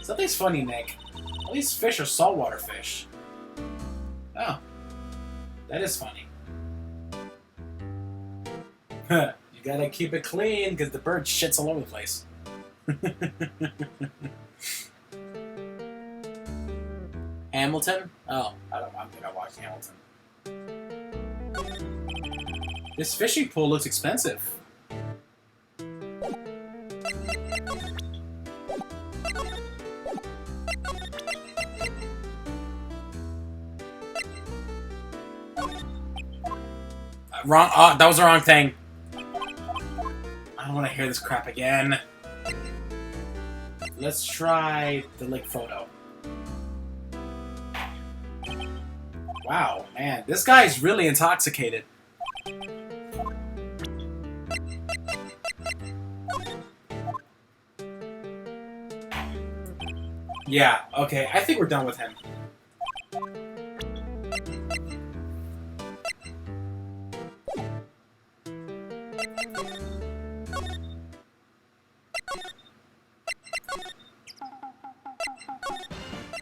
Something's funny, Nick. All these fish are saltwater fish. Oh. That is funny. You gotta keep it clean, because the bird shits all over the place. Hamilton? Oh, I don't think I watched Hamilton. This fishing pool looks expensive. Wrong. Oh, that was the wrong thing. I don't want to hear this crap again. Let's try the lake photo. Wow, man, this guy's really intoxicated. Yeah, okay, I think we're done with him.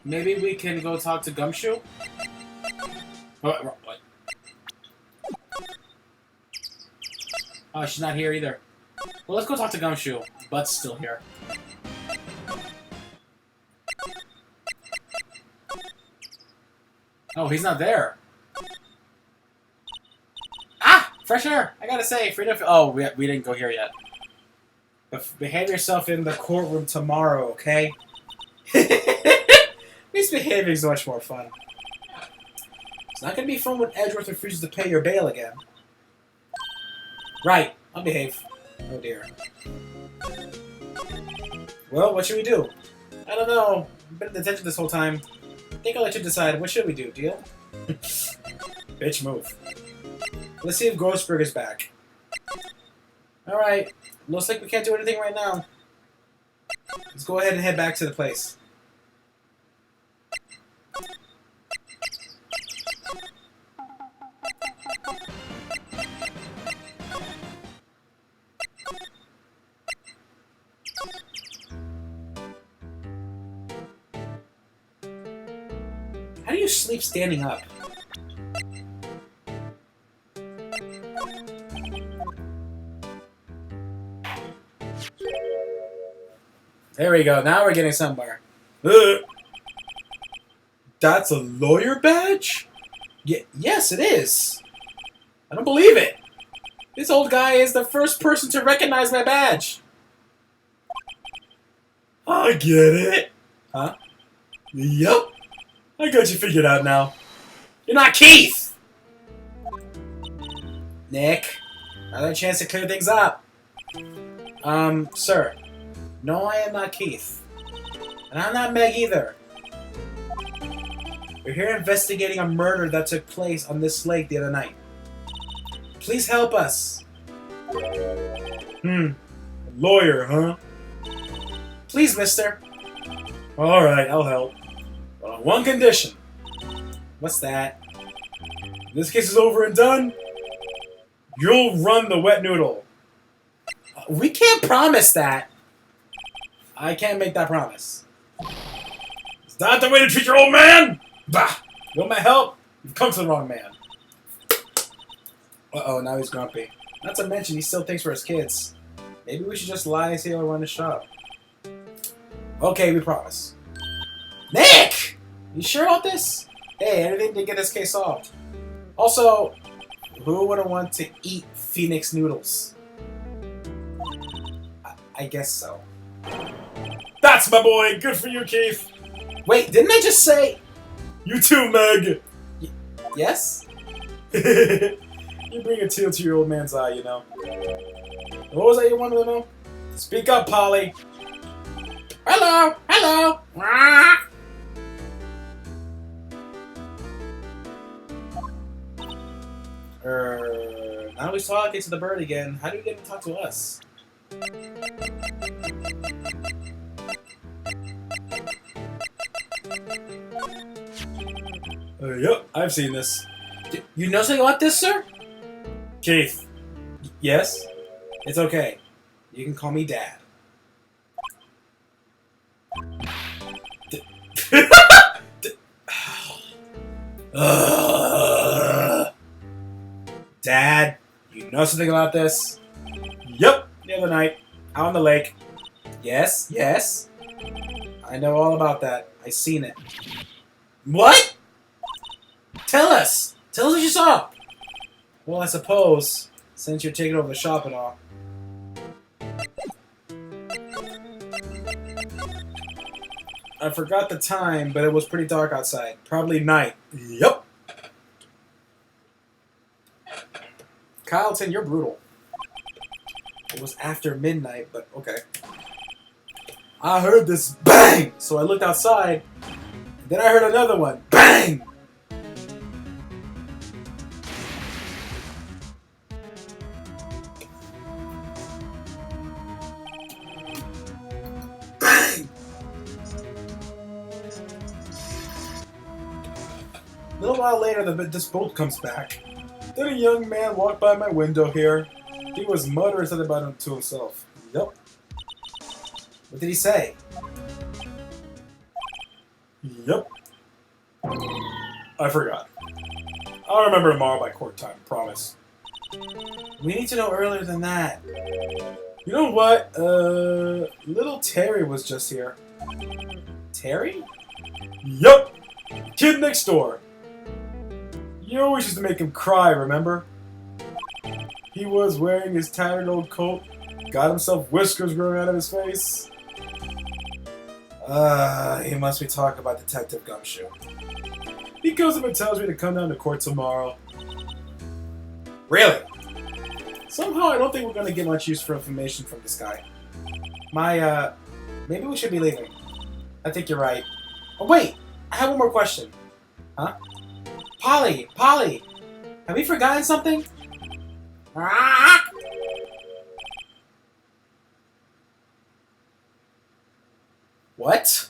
Maybe we can go talk to Gumshoe? What? Oh, she's not here either. Well, let's go talk to Gumshoe. Butt's still here. Oh, he's not there. Ah! Fresh air! I gotta say, freedom... Oh, we didn't go here yet. Behave yourself in the courtroom tomorrow, okay? Misbehaving is much more fun. It's not gonna be fun when Edgeworth refuses to pay your bail again. Right, I'll behave. Oh dear. Well, what should we do? I don't know. I've been in detention this whole time. I think I'll let you decide. What should we do, deal? Bitch, move. Let's see if Grossberg is back. Alright. Looks like we can't do anything right now. Let's go ahead and head back to the place. How do you sleep standing up? There we go. Now we're getting somewhere. That's a lawyer badge? Yes, it is. I don't believe it. This old guy is the first person to recognize my badge. I get it. Huh? Yep. I got you figured out now. You're not Keith! Nick, another chance to clear things up. Sir. No, I am not Keith. And I'm not Meg either. We're here investigating a murder that took place on this lake the other night. Please help us. Lawyer, huh? Please, mister. Alright, I'll help. But on one condition. What's that? This case is over and done. You'll run the wet noodle. We can't promise that. I can't make that promise. Is that the way to treat your old man? Bah! You want my help? You've come to the wrong man. Uh-oh, now he's grumpy. Not to mention, he still thinks we're his kids. Maybe we should just lie and say he'll run the shop. Okay, we promise. Nick! You sure about this? Hey, anything to get this case solved. Also, who wouldn't want to eat Phoenix noodles? I guess so. That's my boy! Good for you, Keith! Wait, didn't I just say... You too, Meg! Yes? You bring a tear to your old man's eye, you know. What was that you wanted to know? Speak up, Polly! Hello! Hello! Now he's talking to the bird again. How do you get him to talk to us? Yep, I've seen this. You know something about this, sir? Keith. Yes? It's okay. You can call me Dad. Dad, you know something about this? Yep, the other night, out on the lake. Yes, yes. I know all about that. I seen it. What? Tell us! Tell us what you saw! Well, I suppose, since you're taking over the shop and all. I forgot the time, but it was pretty dark outside. Probably night. Yup. Carlton, you're brutal. It was after midnight, but okay. I heard this bang! So I looked outside, and then I heard another one. Bang! Bang! A little while later, this boat comes back. Then a young man walked by my window here. He was muttering something about him to himself. Yep. What did he say? Yep. I forgot. I'll remember tomorrow by court time, promise. We need to know earlier than that. You know what? Little Terry was just here. Terry? Yup! Kid next door. You always used to make him cry, remember? He was wearing his tattered old coat, got himself whiskers growing out of his face. He must be talking about Detective Gumshoe. He goes up and tells me to come down to court tomorrow. Really? Somehow I don't think we're going to get much use for information from this guy. Maybe we should be leaving. I think you're right. Oh, wait! I have one more question. Huh? Polly! Polly! Have we forgotten something? What?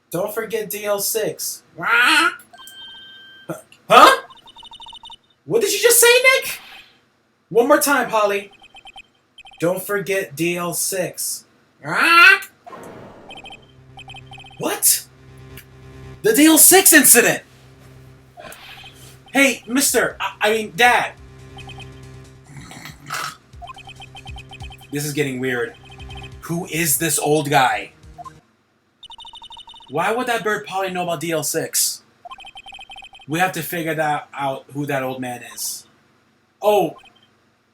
Don't forget DL6. Huh? What did you just say, Nick? One more time, Polly. Don't forget DL6. What? The DL6 incident! Hey, mister, I mean, Dad. This is getting weird. Who is this old guy? Why would that bird probably know about DL6? We have to figure that out, who that old man is. Oh!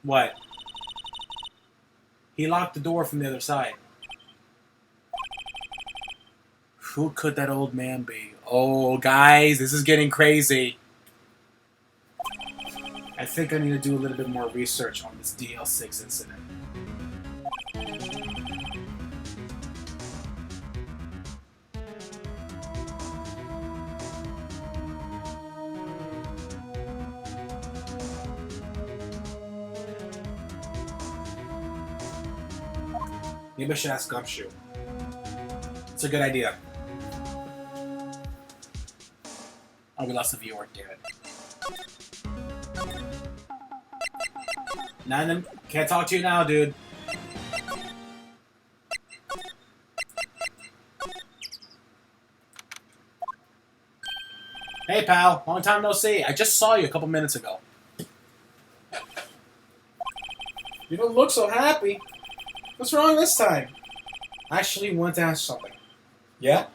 What? He locked the door from the other side. Who could that old man be? Oh, guys, this is getting crazy. I think I need to do a little bit more research on this DL6 incident. Maybe I should ask Gumshoe. It's a good idea. Oh, we lost a viewer, damn it. None of them can't talk to you now, dude. Hey, pal. Long time no see. I just saw you a couple minutes ago. You don't look so happy. What's wrong this time? I actually want to ask something. Yeah?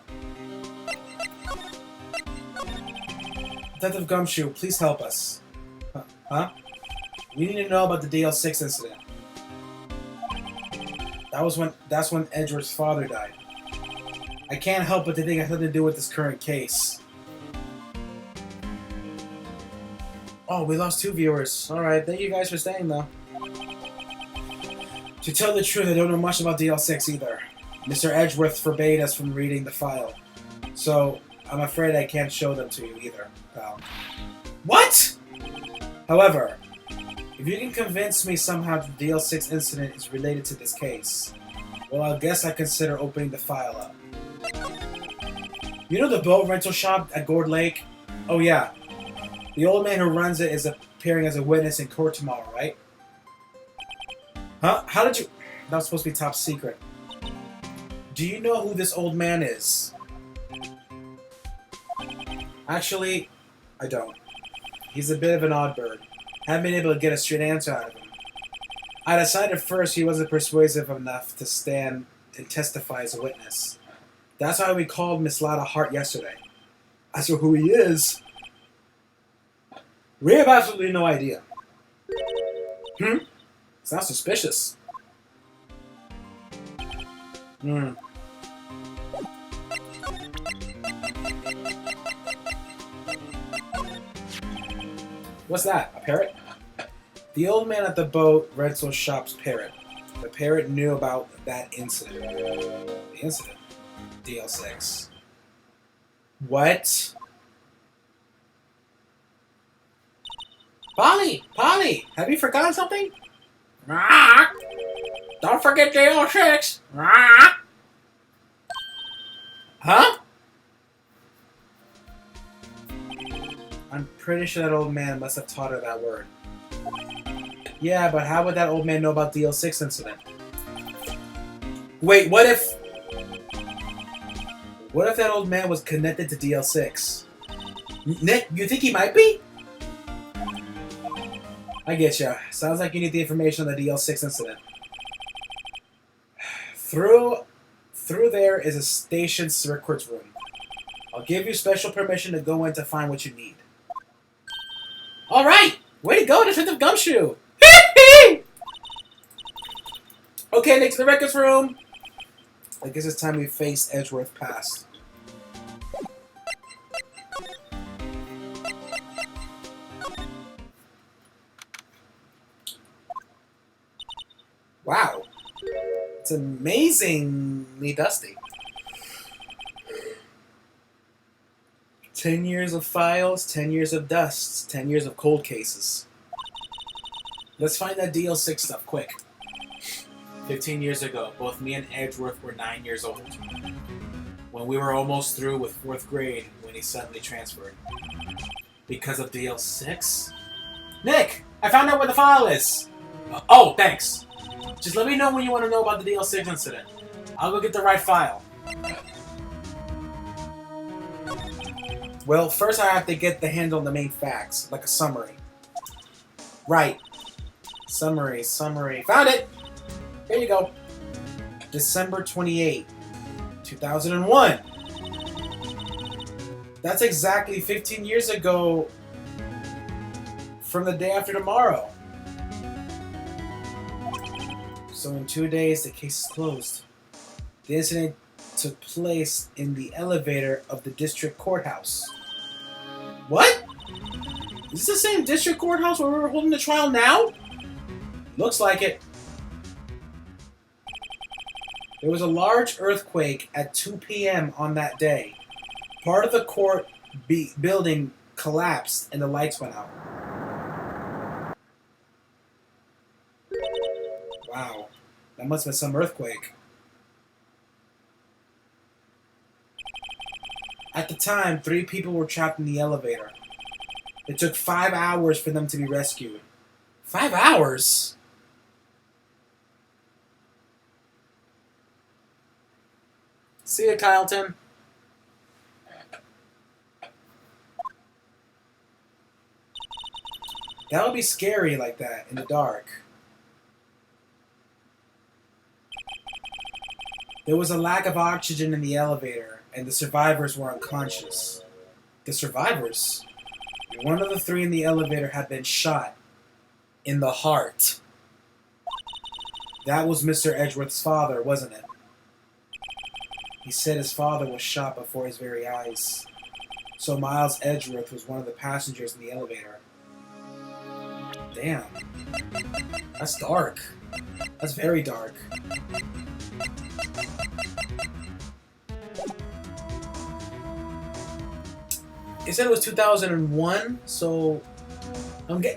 Detective Gumshoe, please help us. Huh? We need to know about the DL6 incident. That's when Edgeworth's father died. I can't help but to think it has nothing to do with this current case. Oh, we lost 2 viewers. Alright, thank you guys for staying though. To tell the truth, I don't know much about DL6 either. Mr. Edgeworth forbade us from reading the file. So, I'm afraid I can't show them to you either, pal. What?! However, if you can convince me somehow the DL6 incident is related to this case, well, I guess I consider opening the file up. You know the boat rental shop at Gourd Lake? Oh yeah. The old man who runs it is appearing as a witness in court tomorrow, right? Huh? How did you... That was supposed to be top secret. Do you know who this old man is? Actually, I don't. He's a bit of an odd bird. Haven't been able to get a straight answer out of him. I decided first he wasn't persuasive enough to stand and testify as a witness. That's why we called Miss Lada Hart yesterday. As for who he is, we have absolutely no idea. Sounds suspicious. What's that? A parrot? The old man at the boat rental shop's parrot. The parrot knew about that incident. The incident? DL6. What? Polly! Polly! Have you forgotten something? Don't forget DL6! Huh? I'm pretty sure that old man must have taught her that word. Yeah, but how would that old man know about the DL6 incident? Wait, what if... What if that old man was connected to DL6? Nick, you think he might be? I get ya. Sounds like you need the information on the DL6 incident. Through there is a station's records room. I'll give you special permission to go in to find what you need. Alright! Way to go, Detective Gumshoe! Okay, next to the records room. I guess it's time we face Edgeworth past. Wow. It's amazingly dusty. 10 years of files, 10 years of dusts, 10 years of cold cases. Let's find that DL6 stuff, quick. 15 years ago, both me and Edgeworth were 9 years old. When we were almost through with 4th grade, when he suddenly transferred. Because of DL6? Nick! I found out where the file is! Oh, thanks. Just let me know when you want to know about the DL6 incident. I'll go get the right file. Well, first I have to get the handle on the main facts, like a summary. Right. Summary. Found it! Here you go. December 28, 2001. That's exactly 15 years ago from the day after tomorrow. So in 2 days, the case is closed. The incident took place in the elevator of the district courthouse. What? Is this the same district courthouse where we're holding the trial now? Looks like it. There was a large earthquake at 2 p.m. on that day. Part of the court building collapsed and the lights went out. Wow, that must have been some earthquake. At the time, 3 people were trapped in the elevator. It took 5 hours for them to be rescued. 5 hours? See ya, Kyleton. That would be scary like that, in the dark. There was a lack of oxygen in the elevator, and the survivors were unconscious. The survivors? One of the 3 in the elevator had been shot in the heart. That was Mr. Edgeworth's father, wasn't it? He said his father was shot before his very eyes. So Miles Edgeworth was one of the passengers in the elevator. Damn. That's dark. That's very dark. It said it was 2001, so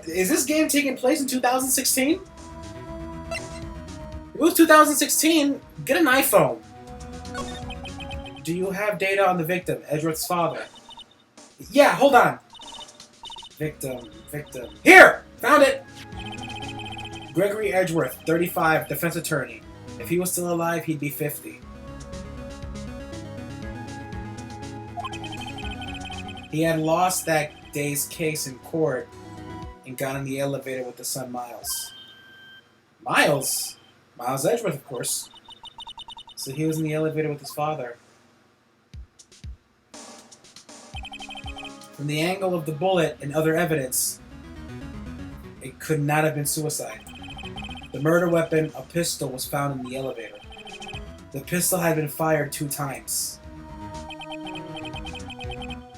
is this game taking place in 2016? If it was 2016, get an iPhone. Do you have data on the victim, Edgeworth's father? Yeah, hold on. Victim. Here! Found it! Gregory Edgeworth, 35, defense attorney. If he was still alive, he'd be 50. He had lost that day's case in court and got in the elevator with his son Miles. Miles? Miles Edgeworth, of course. So he was in the elevator with his father. From the angle of the bullet and other evidence, it could not have been suicide. The murder weapon, a pistol, was found in the elevator. The pistol had been fired 2 times.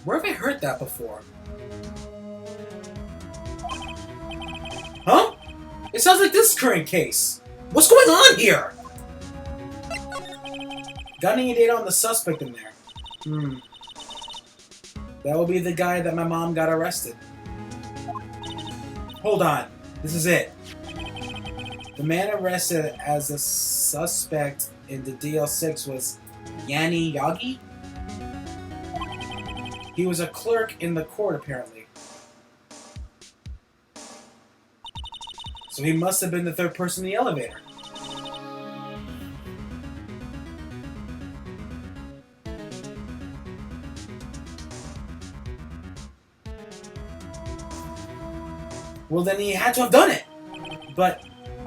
Where have I heard that before? Huh? It sounds like this current case. What's going on here? Got any data on the suspect in there? That will be the guy that my mom got arrested. Hold on. This is it. The man arrested as a suspect in the DL6 was Yanni Yagi? He was a clerk in the court, apparently. So he must have been the 3rd person in the elevator. Well, then he had to have done it. But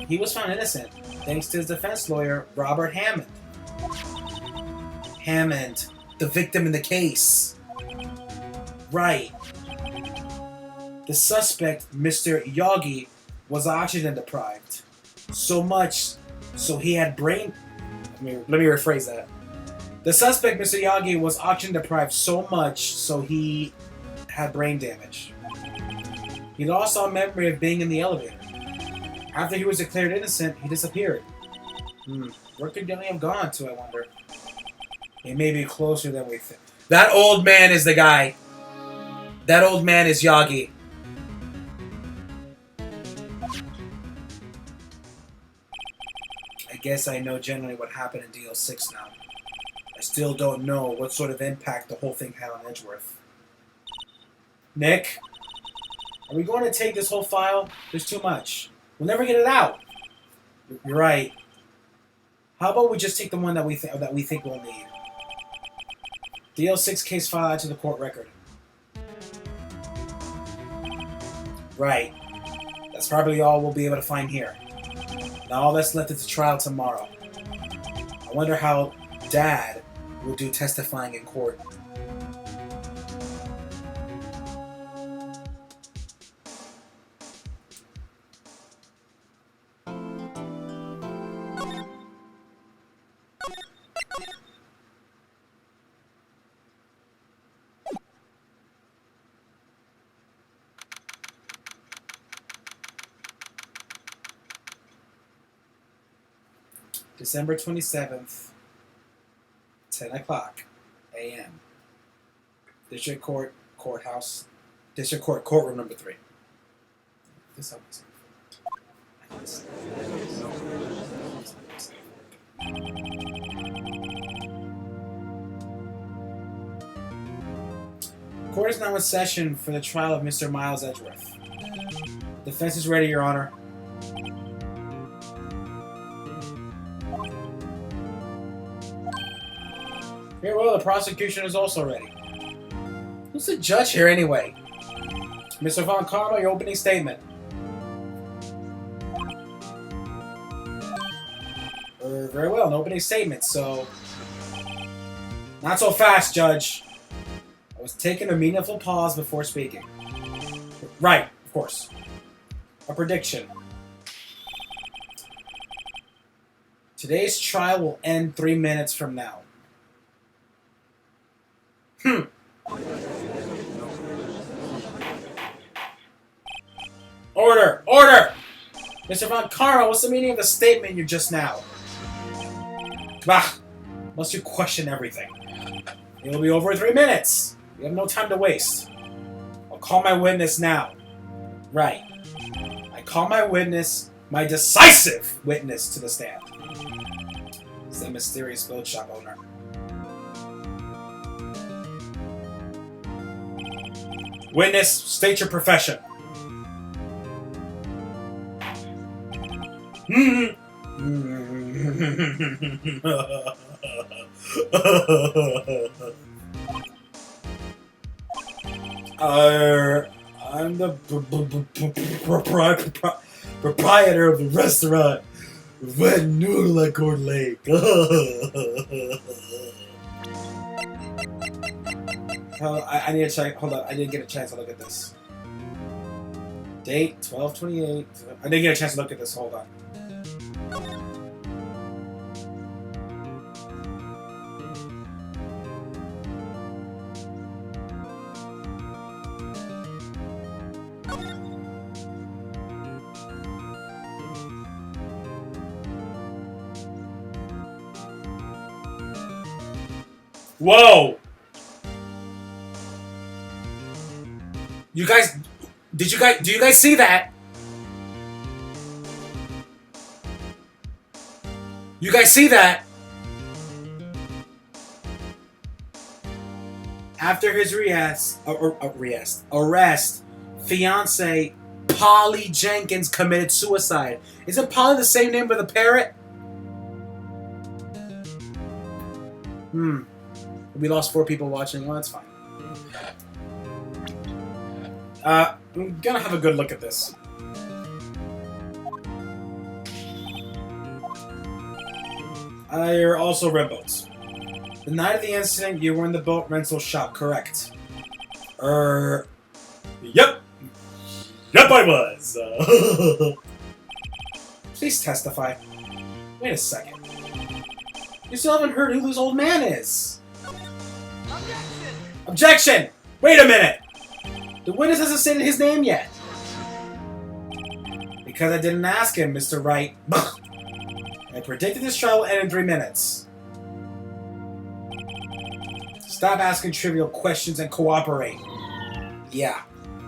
he was found innocent, thanks to his defense lawyer, Robert Hammond. Hammond, the victim in the case. Right. The suspect, Mr. Yagi, was oxygen deprived. So much so he had brain... Let me rephrase that. The suspect, Mr. Yagi, was oxygen deprived so much so he had brain damage. He lost all memory of being in the elevator. After he was declared innocent, he disappeared. Where could Yanni have gone to, I wonder? He may be closer than we think. That old man is the guy. That old man is Yagi. I guess I know generally what happened in DL6 now. I still don't know what sort of impact the whole thing had on Edgeworth. Nick? Are we going to take this whole file? There's too much. We'll never get it out. You're right. How about we just take the one that we think we'll need? DL6 case file out to the court record. Right. That's probably all we'll be able to find here. Now all that's left is the trial tomorrow. I wonder how Dad will do testifying in court. December 27th, 10 o'clock a.m. District Court, Courthouse, District Court, Courtroom number 3. This helps. Court is now in session for the trial of Mr. Miles Edgeworth. Defense is ready, Your Honor. Very well, the prosecution is also ready. Who's the judge here anyway? Mr. Von Carlo, your opening statement. Very well, an opening statement, so... Not so fast, Judge. I was taking a meaningful pause before speaking. Right, of course. A prediction. Today's trial will end 3 minutes from now. Order! Order! Mr. Von Carlo, what's the meaning of the statement you just now? Bah! Must you question everything? It'll be over in 3 minutes. We have no time to waste. I'll call my witness now. Right. I call my witness, my decisive witness, to the stand. It's the mysterious clothes shop owner. Witness, state your profession. I'm the proprietor of the restaurant, Red Noodle at Court Lake. I need to check. Hold on, I didn't get a chance to look at this. Date 12/28. I didn't get a chance to look at this. Hold on. Whoa! You guys, do you guys see that? You guys see that? After his arrest, fiance Polly Jenkins committed suicide. Isn't Polly the same name for the parrot? We lost 4 people watching. Well, that's fine. I'm gonna have a good look at this. You're also red boats. The night of the incident, you were in the boat rental shop, correct? Yep. Yep, I was. Please testify. Wait a second. You still haven't heard who this old man is. Objection! Objection! Wait a minute! The witness hasn't stated his name yet. Because I didn't ask him, Mr. Wright. I predicted this trial will end in 3 minutes. Stop asking trivial questions and cooperate. Yeah,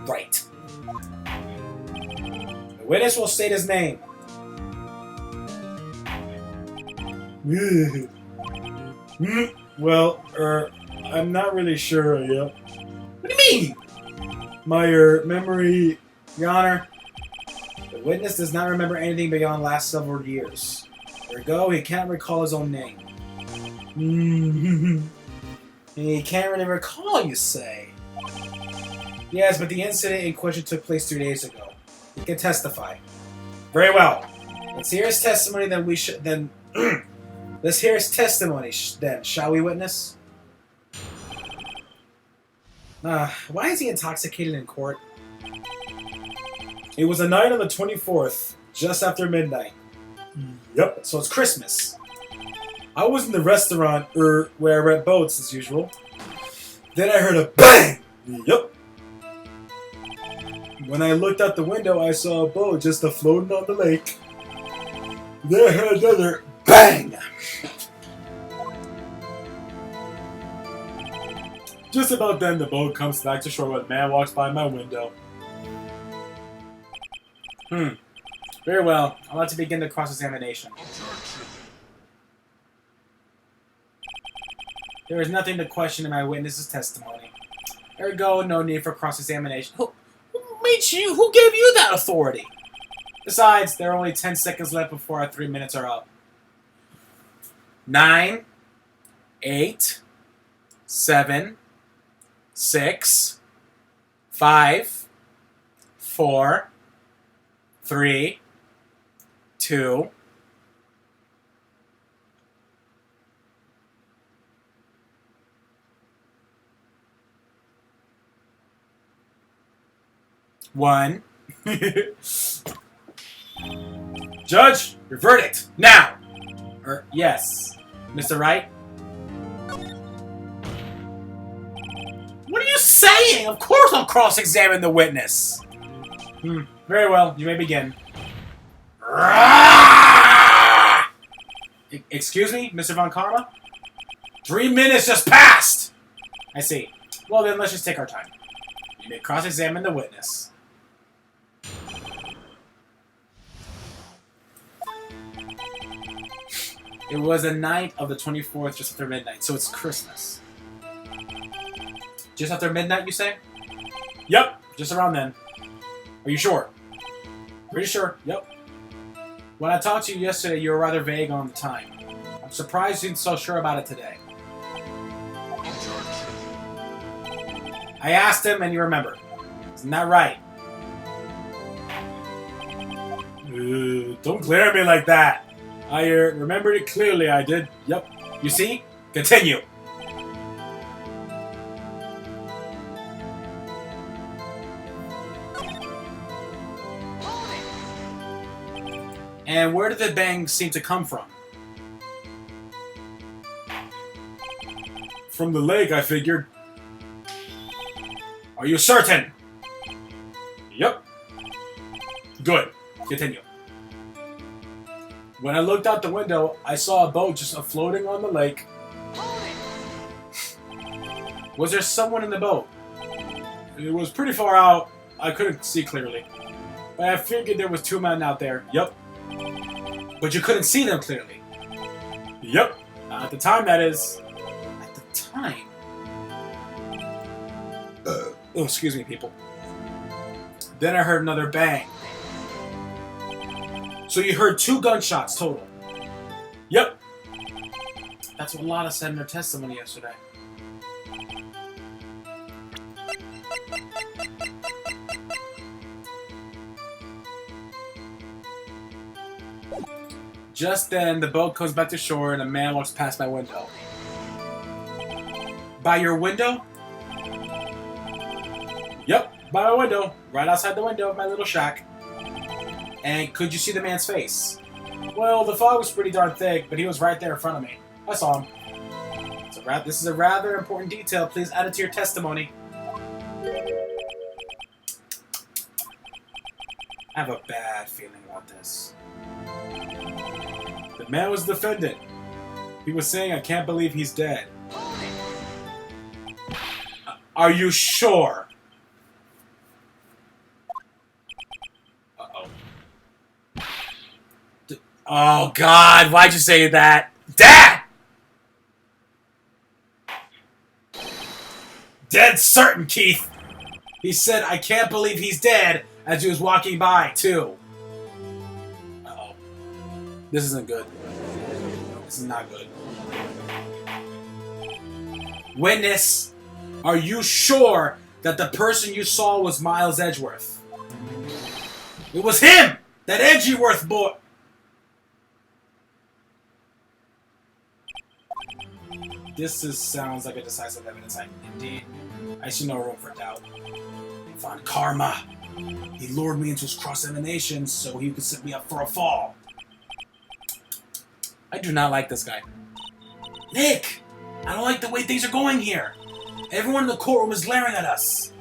right. The witness will state his name. Well, I'm not really sure yet. What do you mean? My memory, Your Honor. The witness does not remember anything beyond the last several years. Ergo, he can't recall his own name. He can't really recall, you say? Yes, but the incident in question took place 3 days ago. He can testify. Very well. Let's hear his testimony, then Let's hear his testimony then, shall we, witness? Why is he intoxicated in court? It was a night on the 24th, just after midnight. Yep, so it's Christmas. I was in the restaurant, where I rent boats as usual. Then I heard a bang! Yep. When I looked out the window, I saw a boat just floating on the lake. Then I heard another bang! Just about then, the boat comes back to shore when a man walks by my window. Very well. I'd like to begin the cross-examination. There is nothing to question in my witness's testimony. Ergo, no need for cross-examination. Who gave you that authority? Besides, there are only 10 seconds left before our 3 minutes are up. 9, 8, 7, 6, 5, 4, 3, 2, 1. Judge, your verdict, now! Yes. Mr. Wright? What are you saying? Of course I'll cross-examine the witness. Very well, you may begin. Excuse me, Mr. Von Karma? 3 minutes just passed! I see. Well then, let's just take our time. You may cross-examine the witness. It was the night of the 24th, just after midnight, so it's Christmas. Just after midnight, you say? Yep, just around then. Are you sure? Pretty sure, yep. When I talked to you yesterday, you were rather vague on the time. I'm surprised you ain't so sure about it today. I asked him, and you remember. Isn't that right? Don't glare at me like that. I remembered it clearly, I did. Yep. You see? Continue. And where did the bang seem to come from? From the lake, I figured. Are you certain? Yep. Good. Continue. When I looked out the window, I saw a boat just floating on the lake. Was there someone in the boat? It was pretty far out. I couldn't see clearly. But I figured there was 2 men out there. Yep. But you couldn't see them clearly. Yep. At the time, that is. At the time? Oh, excuse me, people. Then I heard another bang. So you heard 2 gunshots total? Yep. That's what Lana said in her testimony yesterday. Just then, the boat comes back to shore and a man walks past my window. By your window? Yep, by my window. Right outside the window of my little shack. And could you see the man's face? Well, the fog was pretty darn thick, but he was right there in front of me. I saw him. This is a rather important detail. Please add it to your testimony. I have a bad feeling about this. The man was the defendant. He was saying, I can't believe he's dead. Are you sure? Uh-oh. Oh, God, why'd you say that? Dad! Dead certain, Keith. He said, I can't believe he's dead, as he was walking by, too. Uh-oh. This isn't good. This is not good. Witness, are you sure that the person you saw was Miles Edgeworth? It was him! That Edgeworth boy! Sounds like a decisive evidence. Indeed, I see no room for doubt. Von Karma. He lured me into his cross-examination so he could set me up for a fall. I do not like this guy. Nick! I don't like the way things are going here. Everyone in the courtroom is glaring at us.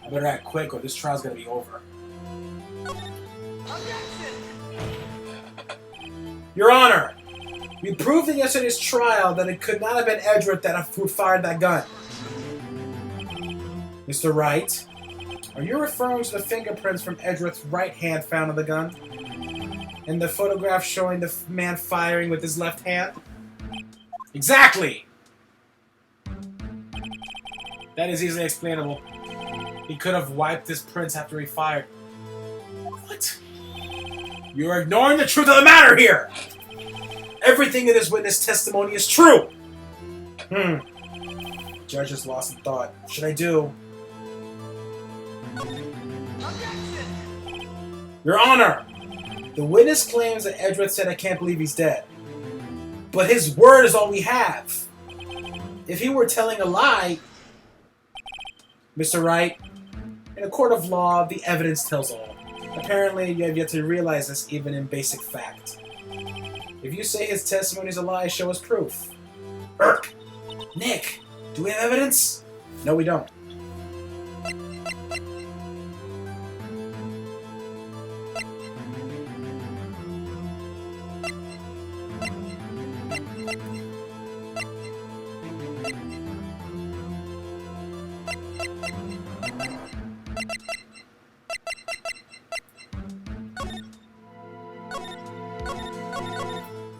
I better act quick or this trial's gonna be over. Objection! Your Honor! We proved in yesterday's trial that it could not have been Edgeworth who fired that gun. Mr. Wright, are you referring to the fingerprints from Edgeworth's right hand found on the gun? And the photograph showing the man firing with his left hand? Exactly! That is easily explainable. He could have wiped his prints after he fired. What? You're ignoring the truth of the matter here! Everything in this witness testimony is true! Judge is lost in thought. What should I do? Objection! Your Honor! The witness claims that Edgeworth said, "I can't believe he's dead." But his word is all we have. If he were telling a lie... Mr. Wright, in a court of law, the evidence tells all. Apparently, you have yet to realize this even in basic fact. If you say his testimony is a lie, show us proof. Irk! Nick, do we have evidence? No, we don't.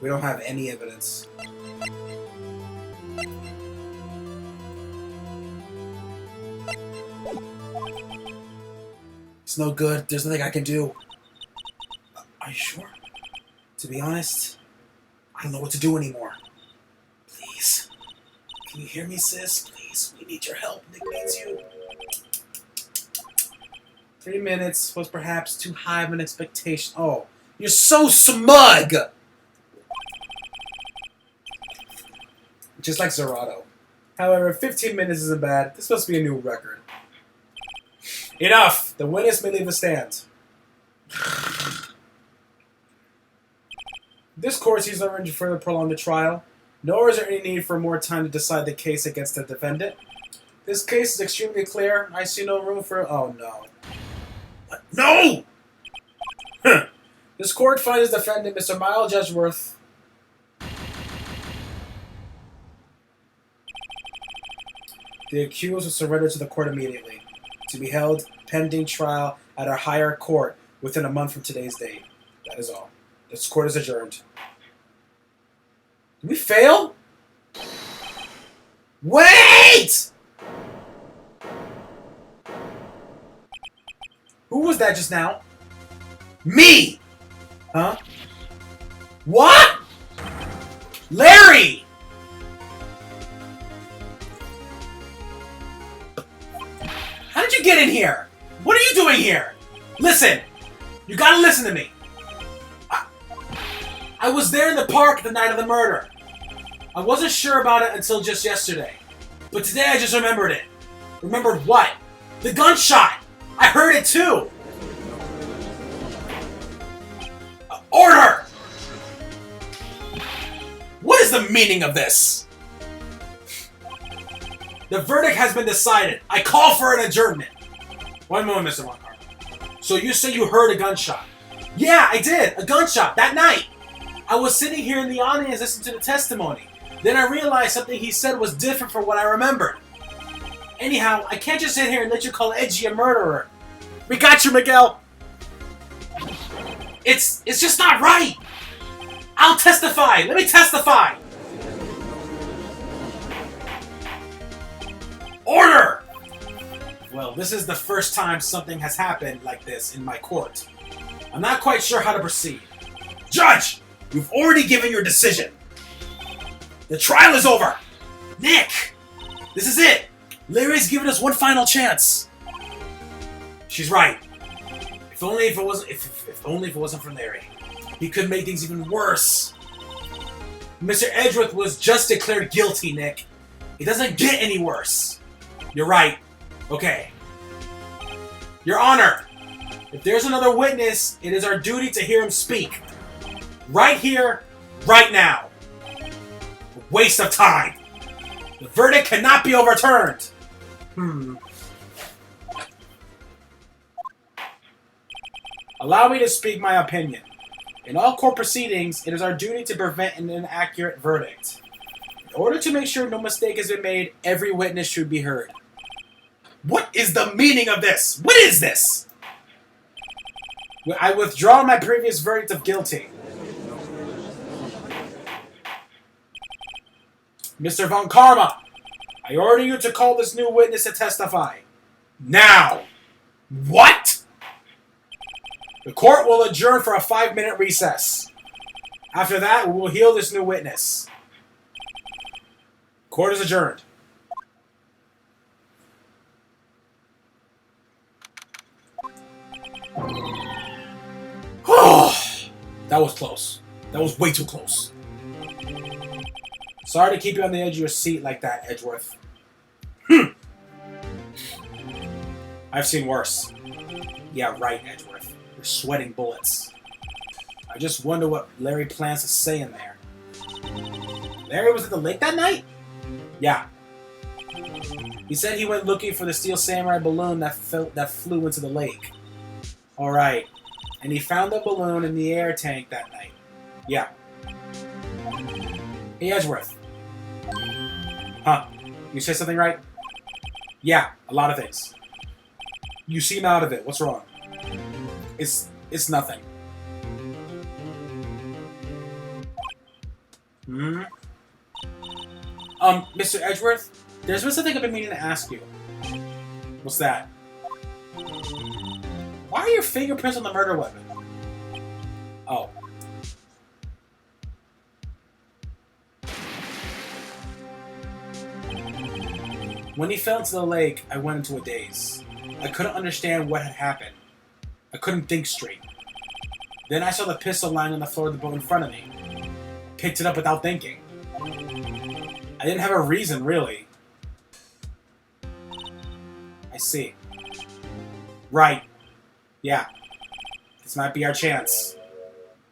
We don't have any evidence. It's no good. There's nothing I can do. Are you sure? To be honest, I don't know what to do anymore. Please. Can you hear me, sis? Please. We need your help. Nick needs you. 3 minutes was perhaps too high of an expectation. Oh, you're so smug! Just like Zerato. However, 15 minutes isn't bad. This must be a new record. Enough! The witness may leave the stand. This court sees no reason to further prolong the trial, nor is there any need for more time to decide the case against the defendant. This case is extremely clear. I see no room for... Oh, no. No! This court finds defendant Mr. Miles Edgeworth... The accused was surrendered to the court immediately, to be held pending trial at a higher court within a month from today's date. That is all. This court is adjourned. Did we fail? Wait! Who was that just now? Me! Huh? What? Larry! How did you get in here? What are you doing here? Listen! You gotta listen to me. I was there in the park the night of the murder. I wasn't sure about it until just yesterday. But today I just remembered it. Remembered what? The gunshot! I heard it too! Order! What is the meaning of this? The verdict has been decided. I call for an adjournment. One moment, Mr. Moncard. So you say you heard a gunshot? Yeah, I did. A gunshot that night. I was sitting here in the audience listening to the testimony. Then I realized something he said was different from what I remembered. Anyhow, I can't just sit here and let you call Edgy a murderer. We got you, Miguel. It's just not right. I'll testify. Let me testify. Order! Well, this is the first time something has happened like this in my court. I'm not quite sure how to proceed. Judge, you've already given your decision. The trial is over. Nick, this is it. Larry's given us one final chance. She's right. If only if it wasn't for Larry, he could make things even worse. Mr. Edgeworth was just declared guilty, Nick. It doesn't get any worse. You're right. Okay. Your Honor, if there's another witness, it is our duty to hear him speak. Right here, right now. A waste of time. The verdict cannot be overturned. Allow me to speak my opinion. In all court proceedings, it is our duty to prevent an inaccurate verdict. In order to make sure no mistake has been made, every witness should be heard. What is the meaning of this? What is this? I withdraw my previous verdict of guilty. Mr. Von Karma, I order you to call this new witness to testify. Now! What? The court will adjourn for a 5-minute recess. After that, we will hear this new witness. Court is adjourned. That was close. That was way too close. Sorry to keep you on the edge of your seat like that, Edgeworth. I've seen worse. Yeah, right, Edgeworth. You're sweating bullets. I just wonder what Larry plans to say in there. Larry was at the lake that night? Yeah. He said he went looking for the Steel Samurai balloon that flew into the lake. Alright. And he found the balloon in the air tank that night. Yeah. Hey, Edgeworth. Huh? You say something right? Yeah, a lot of things. You seem out of it. What's wrong? It's nothing. Mr. Edgeworth, there's been something I've been meaning to ask you. What's that? Why are your fingerprints on the murder weapon? Oh. When he fell into the lake, I went into a daze. I couldn't understand what had happened. I couldn't think straight. Then I saw the pistol lying on the floor of the boat in front of me. I picked it up without thinking. I didn't have a reason, really. I see. Right. Yeah. This might be our chance.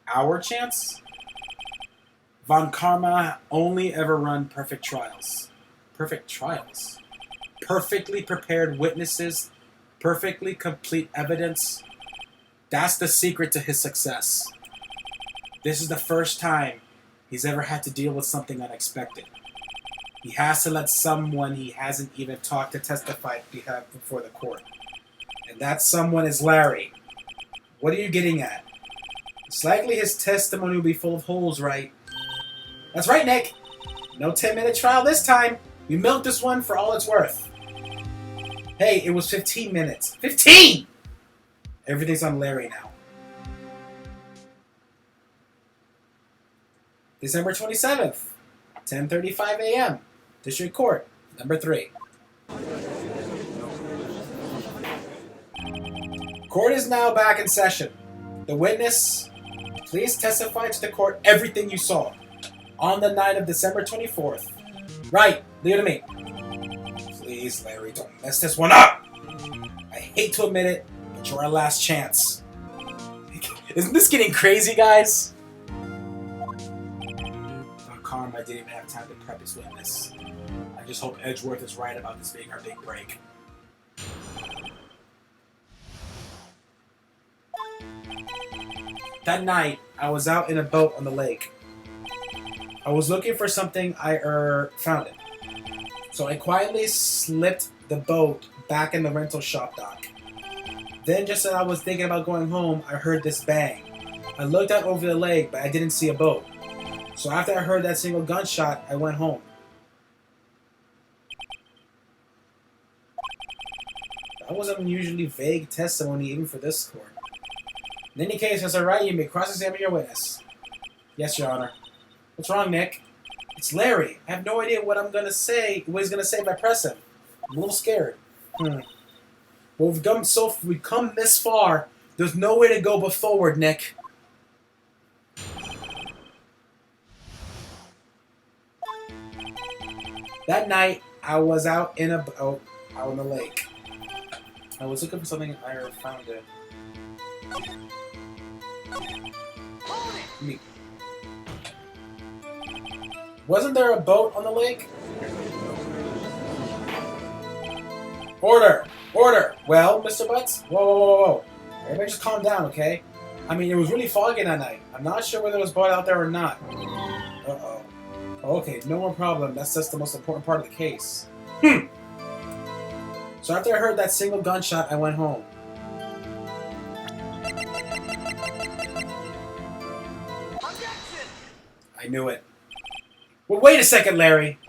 Our chance? Von Karma only ever run perfect trials. Perfect trials? Perfectly prepared witnesses? Perfectly complete evidence? That's the secret to his success. This is the first time he's ever had to deal with something unexpected. He has to let someone he hasn't even talked to testify before the court. And that someone is Larry. What are you getting at? It's likely his testimony will be full of holes, right? That's right, Nick. No 10-minute trial this time. We milked this one for all it's worth. Hey, it was 15 minutes. 15! Everything's on Larry now. December 27th, 10:35 a.m. District Court, number 3. Court is now back in session. The witness, please testify to the court everything you saw on the night of December 24th. Right, leave it to me. Please, Larry, don't mess this one up. I hate to admit it, but you're our last chance. Isn't this getting crazy, guys? Von Karma didn't even have time to prep his witness. I just hope Edgeworth is right about this being our big break. That night, I was out in a boat on the lake. I was looking for something, I found it. So I quietly slipped the boat back in the rental shop dock. Then just as I was thinking about going home, I heard this bang. I looked out over the lake, but I didn't see a boat. So after I heard that single gunshot, I went home. That was an unusually vague testimony even for this court. In any case, it's alright, you may cross-examine your witness. Yes, Your Honor. What's wrong, Nick? It's Larry. I have no idea what I'm gonna say, what he's gonna say if I press him. I'm a little scared. Well, we've come this far. There's no way to go but forward, Nick. That night, I was out in a boat out on the lake. I was looking for something and I found it. Me. Wasn't there a boat on the lake? Order! Order! Well, Mr. Butts? Whoa, whoa, whoa, whoa. Everybody just calm down, okay? I mean, it was really foggy that night. I'm not sure whether it was boat out there or not. Uh-oh. Okay, no more problem. That's just the most important part of the case. So after I heard that single gunshot, I went home. I knew it. Well, wait a second, Larry.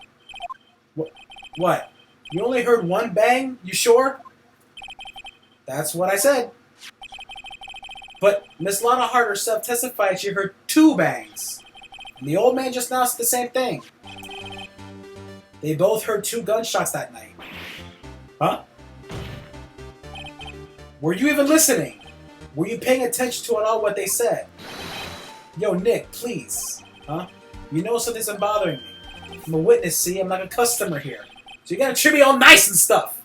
What? You only heard one bang? You sure? That's what I said. But Miss Lana Hart herself testified she heard 2 bangs. And the old man just now said the same thing. They both heard 2 gunshots that night. Huh? Were you even listening? Were you paying attention to at all what they said? Yo, Nick, please. Huh? You know something's been bothering me. I'm a witness, see? I'm like a customer here. So you gotta treat me all nice and stuff.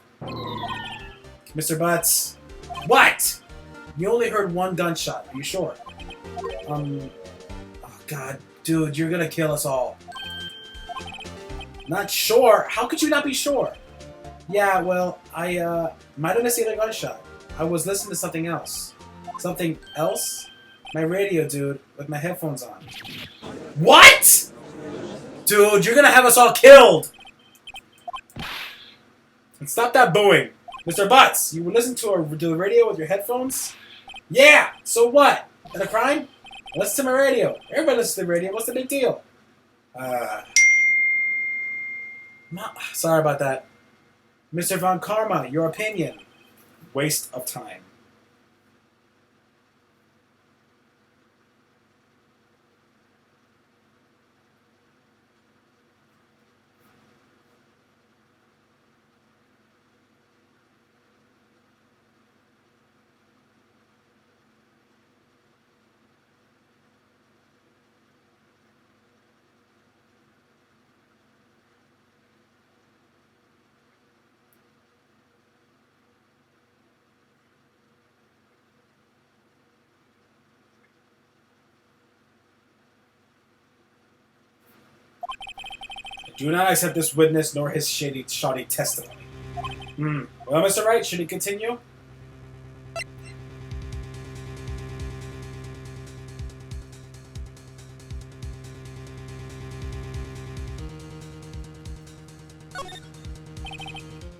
Mr. Butts. What? You only heard 1 gunshot. Are you sure? Oh, God. Dude, you're gonna kill us all. Not sure? How could you not be sure? Yeah, well, I, might have missed the other gunshot. I was listening to something else. Something else? My radio, dude, with my headphones on. What?! Dude, you're gonna have us all killed! And stop that booing. Mr. Butts, you were listening to the radio with your headphones? Yeah! So what? Is that a crime? Listen to my radio. Everybody listens to the radio. What's the big deal? Sorry about that. Mr. Von Karma, your opinion. Waste of time. Do not accept this witness nor his shoddy testimony. Well, Mr. Wright, should he continue?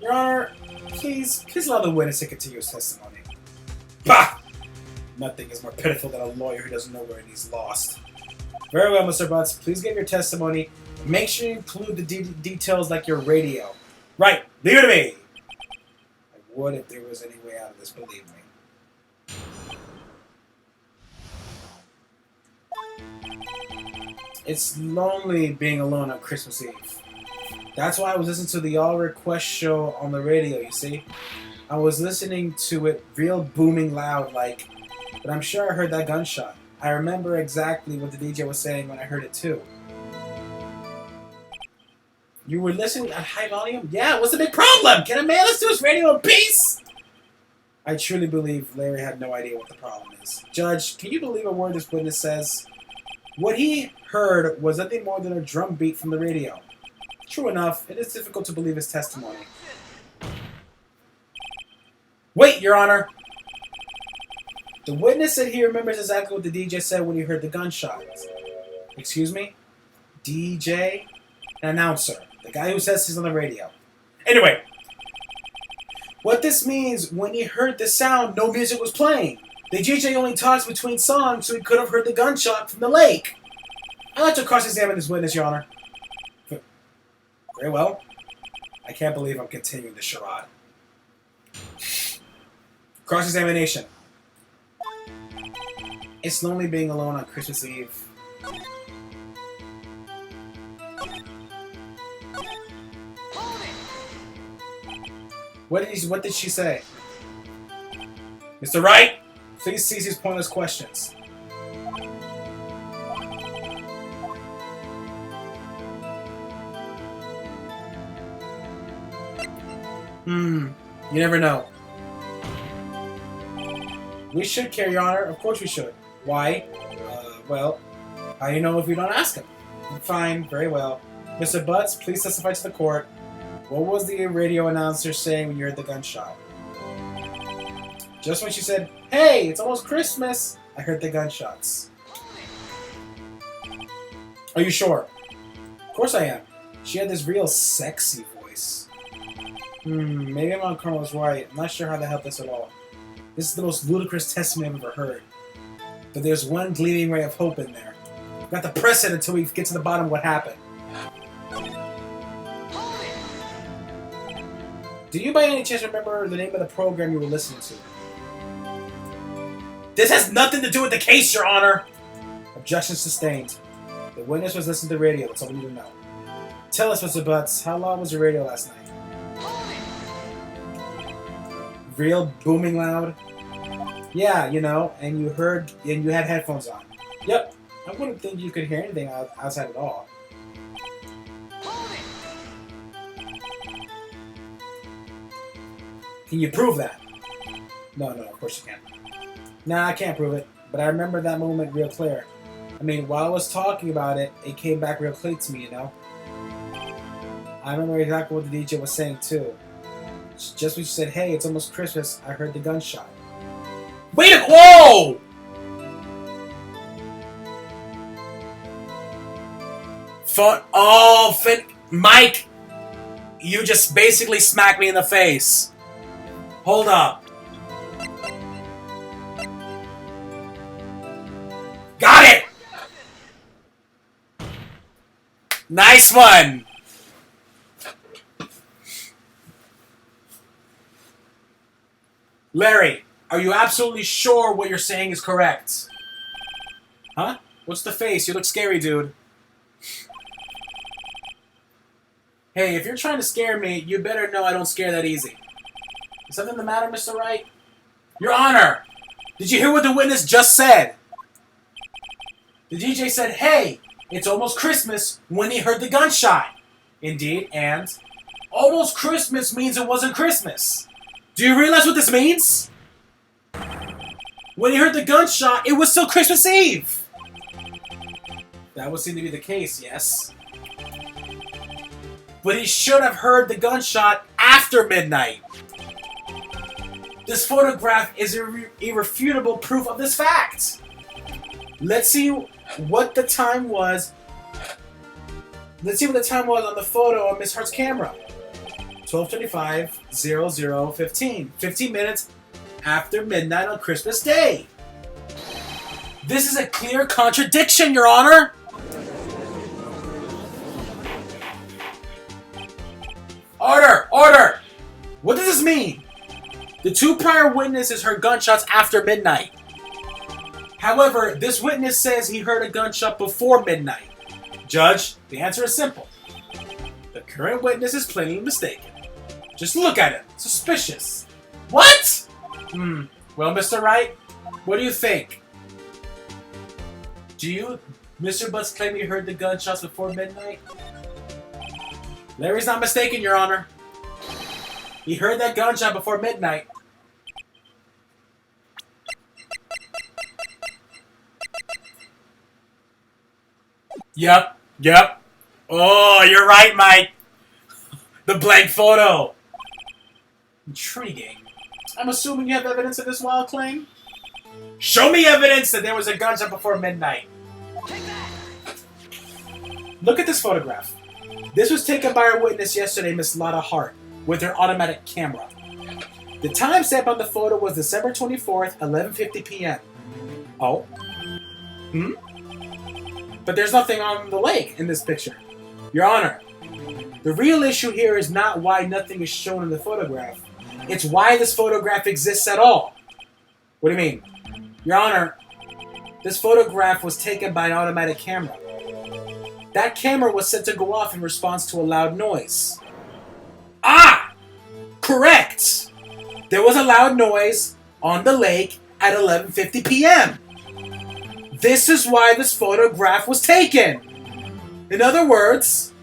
Your Honor, please allow the witness to continue his testimony. Bah! Nothing is more pitiful than a lawyer who doesn't know where he's lost. Very well, Mr. Butts. Please give your testimony. Make sure you include the details like your radio. Right. Leave it to me. I would if there was any way out of this, believe me. It's lonely being alone on Christmas Eve. That's why I was listening to the All Request show on the radio, you see? I was listening to it real booming loud, like, but I'm sure I heard that gunshot. I remember exactly what the DJ was saying when I heard it too. You were listening at high volume? Yeah, what's the big problem? Can a man listen to his radio in peace? I truly believe Larry had no idea what the problem is. Judge, can you believe a word this witness says? What he heard was nothing more than a drum beat from the radio. True enough, it is difficult to believe his testimony. Wait, Your Honor! The witness said he remembers exactly what the DJ said when he heard the gunshots. Excuse me? DJ? An announcer. The guy who says he's on the radio. Anyway, what this means, when he heard the sound, no music was playing. The DJ only talks between songs, so he could have heard the gunshot from the lake. I'd like to cross-examine this witness, Your Honor. Very well. I can't believe I'm continuing the charade. Cross-examination. It's lonely being alone on Christmas Eve. What did she say? Mr. Wright, please cease these pointless questions. You never know. We should, Your Honor. Of course we should. Why? Well, how do you know if we don't ask him? Fine, very well. Mr. Butts, please testify to the court. What was the radio announcer saying when you heard the gunshot? Just when she said, "Hey, it's almost Christmas," I heard the gunshots. Are you sure? Of course I am. She had this real sexy voice. Maybe my Colonel was right. I'm not sure how that helped us at all. This is the most ludicrous testimony I've ever heard. But there's one gleaming ray of hope in there. We've got to press it until we get to the bottom of what happened. Do you by any chance remember the name of the program you were listening to? This has nothing to do with the case, Your Honor! Objection sustained. The witness was listening to the radio, that's all we need to know. Tell us, Mr. Butts, how loud was the radio last night? Real booming loud? Yeah, you know, and you had headphones on. Yep, I wouldn't think you could hear anything outside at all. Can you prove that? No, of course you can't. Nah, I can't prove it, but I remember that moment real clear. I mean, while I was talking about it, it came back real clear to me, you know? I remember exactly what the DJ was saying, too. Just when she said, "Hey, it's almost Christmas," I heard the gunshot. Wait a- Whoa! Mike! You just basically smacked me in the face. Hold up. Got it! Nice one! Larry, are you absolutely sure what you're saying is correct? Huh? What's the face? You look scary, dude. Hey, if you're trying to scare me, you better know I don't scare that easy. Is something the matter, Mr. Wright? Your Honor! Did you hear what the witness just said? The DJ said, "Hey, it's almost Christmas," when he heard the gunshot. Indeed, and almost Christmas means it wasn't Christmas. Do you realize what this means? When he heard the gunshot, it was still Christmas Eve. That would seem to be the case, yes. But he should have heard the gunshot after midnight. This photograph is irrefutable proof of this fact. Let's see what the time was. Let's see what the time was on the photo on Miss Hart's camera. 12:25, 00:15. 15 minutes after midnight on Christmas Day. This is a clear contradiction, Your Honor. Order! Order! What does this mean? The two prior witnesses heard gunshots after midnight. However, this witness says he heard a gunshot before midnight. Judge, the answer is simple. The current witness is plainly mistaken. Just look at him. Suspicious. What? Well, Mr. Wright, what do you think? Do you, Mr. Butts, claim you heard the gunshots before midnight? Larry's not mistaken, Your Honor. He heard that gunshot before midnight. Yep. Oh, you're right, Mike. The blank photo. Intriguing. I'm assuming you have evidence of this wild claim? Show me evidence that there was a gunshot before midnight. Look at this photograph. This was taken by our witness yesterday, Miss Lotta Hart, with her automatic camera. The timestamp on the photo was December 24th, 11:50 p.m. Oh? But there's nothing on the lake in this picture. Your Honor, the real issue here is not why nothing is shown in the photograph. It's why this photograph exists at all. What do you mean? Your Honor, this photograph was taken by an automatic camera. That camera was set to go off in response to a loud noise. Ah! Correct! There was a loud noise on the lake at 11:50 p.m. This is why this photograph was taken. In other words,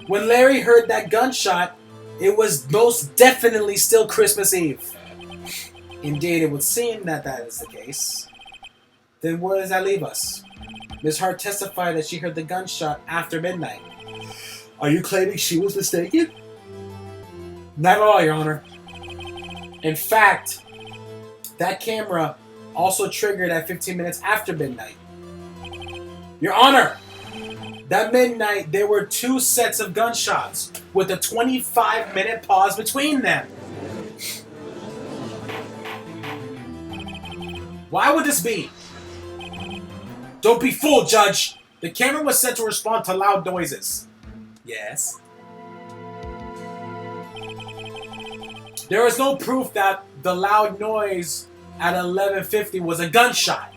when Larry heard that gunshot, It was most definitely still Christmas Eve. Indeed, it would seem that that is the case. Then where does that leave us? Ms. Hart testified that she heard the gunshot after midnight. Are you claiming she was mistaken? Not at all, Your Honor. In fact, that camera also triggered at 15 minutes after midnight. Your Honor, that midnight there were 2 sets of gunshots with a 25-minute pause between them. Why would this be? Don't be fooled, Judge. The camera was set to respond to loud noises. Yes. There is no proof that the loud noise at 11:50 was a gunshot.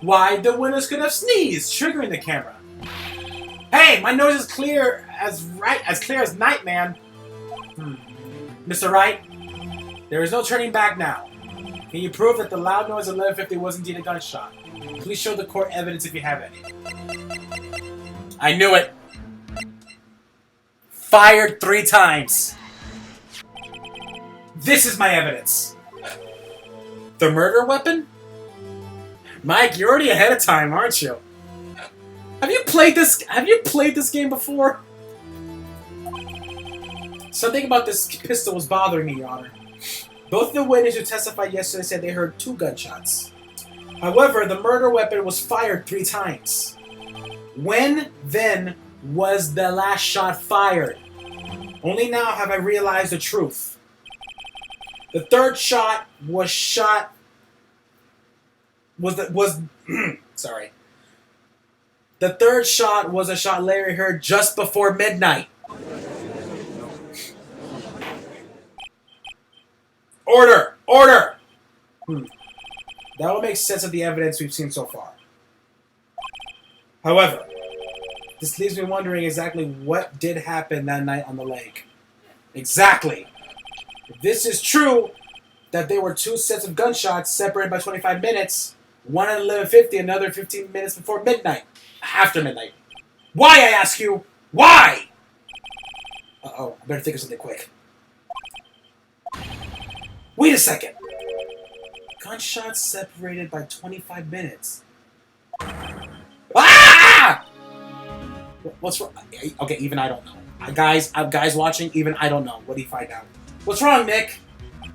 Why? The witness could have sneezed, triggering the camera. Hey, my nose is clear as night, man. Mr. Wright, there is no turning back now. Can you prove that the loud noise at 11:50 was indeed a gunshot? Please show the court evidence if you have any. I knew it. Fired 3 times. This is my evidence. The murder weapon? Mike, you're already ahead of time, aren't you? Have you played this game before? Something about this pistol was bothering me, Your Honor. Both the witnesses who testified yesterday said they heard 2 gunshots. However, the murder weapon was fired 3 times. When, then, was the last shot fired? Only now have I realized the truth. The 3rd shot was sorry. The 3rd shot was a shot Larry heard just before midnight. Order! Order! That will make sense of the evidence we've seen so far. However, this leaves me wondering exactly what did happen that night on the lake. Exactly! If this is true, that there were 2 sets of gunshots separated by 25 minutes, one at 11:50, another 15 minutes before midnight. After midnight. Why, I ask you? Why? Uh-oh, I better think of something quick. Wait a second. Gunshots separated by 25 minutes. Ah! What's wrong? Okay, even I don't know. Guys watching, even I don't know. What do you find out? What's wrong, Nick?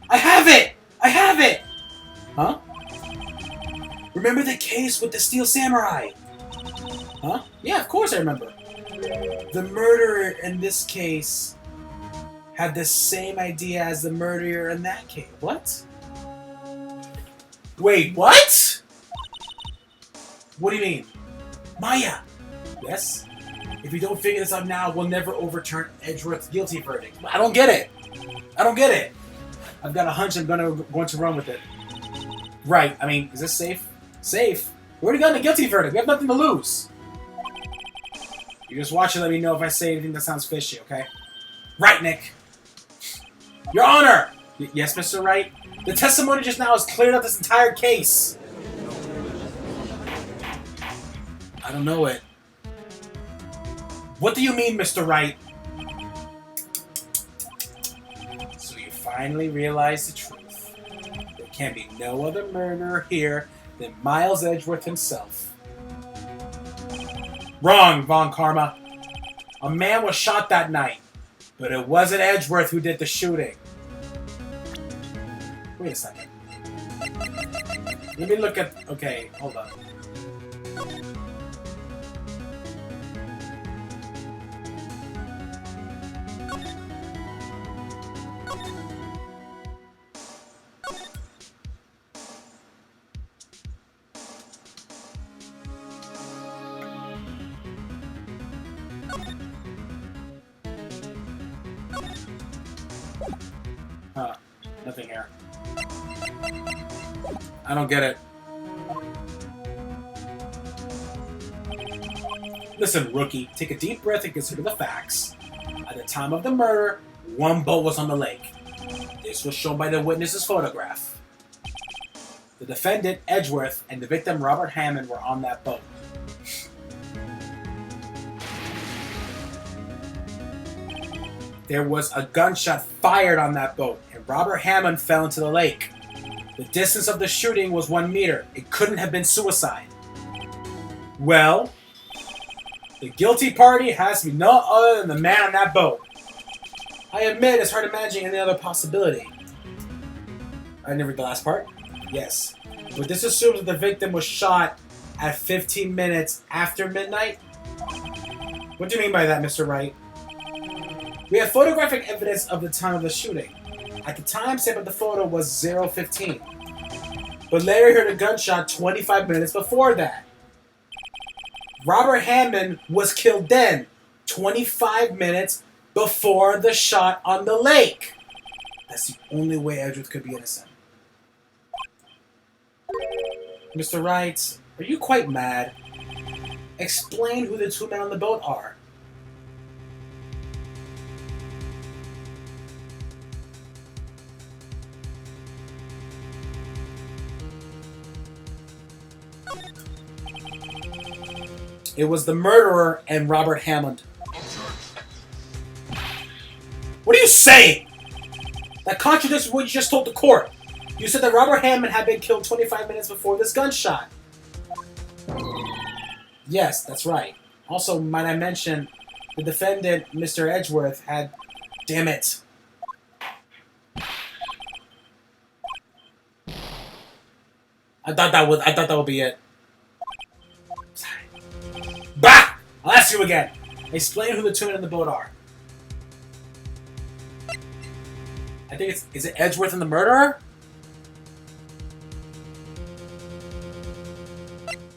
I have it! I have it! Huh? Remember the case with the Steel Samurai? Huh? Yeah, of course I remember. The murderer in this case had the same idea as the murderer in that case. What? Wait, what? What do you mean? Maya! Yes? If we don't figure this out now, we'll never overturn Edgeworth's guilty verdict. I don't get it. I don't get it. I've got a hunch I'm going to run with it. Right, I mean, is this safe? Safe? We already got a guilty verdict. We have nothing to lose. You just watch and let me know if I say anything that sounds fishy, okay? Right, Nick. Your Honor! Yes, Mr. Wright? The testimony just now has cleared up this entire case. I don't know it. What do you mean, Mr. Wright? So you finally realize the truth. There can be no other murderer here than Miles Edgeworth himself. Wrong, Von Karma. A man was shot that night, but it wasn't Edgeworth who did the shooting. Wait a second. Let me look at... Okay, hold on. Huh. Nothing here. I don't get it. Listen, rookie, take a deep breath and consider the facts. At the time of the murder, 1 boat was on the lake. This was shown by the witness's photograph. The defendant, Edgeworth, and the victim, Robert Hammond, were on that boat. There was a gunshot fired on that boat, and Robert Hammond fell into the lake. The distance of the shooting was 1 meter. It couldn't have been suicide. Well, the guilty party has to be no other than the man on that boat. I admit it's hard imagining any other possibility. I didn't read the last part. Yes. But this assumes that the victim was shot at 15 minutes after midnight? What do you mean by that, Mr. Wright? We have photographic evidence of the time of the shooting. At the time stamp of the photo was 0:15. But Larry heard a gunshot 25 minutes before that. Robert Hammond was killed then, 25 minutes before the shot on the lake. That's the only way Edgeworth could be innocent. Mr. Wright, are you quite mad? Explain who the two men on the boat are. It was the murderer and Robert Hammond. What are you saying? That contradicts what you just told the court. You said that Robert Hammond had been killed 25 minutes before this gunshot. Yes, that's right. Also, might I mention, the defendant, Mr. Edgeworth, had... Damn it. I thought that would be it. Bah! I'll ask you again. Explain who the two men in the boat are. I think it's... Is it Edgeworth and the murderer?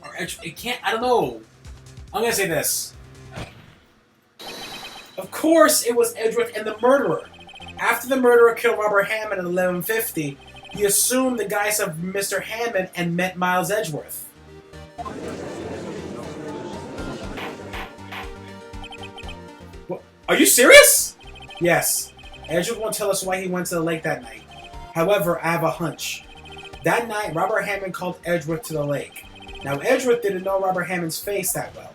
Or it can't... I don't know. I'm gonna say this. Of course it was Edgeworth and the murderer. After the murderer killed Robert Hammond at 11:50, he assumed the guise of Mr. Hammond and met Miles Edgeworth. Are you serious? Yes. Edgeworth won't tell us why he went to the lake that night. However, I have a hunch. That night, Robert Hammond called Edgeworth to the lake. Now, Edgeworth didn't know Robert Hammond's face that well.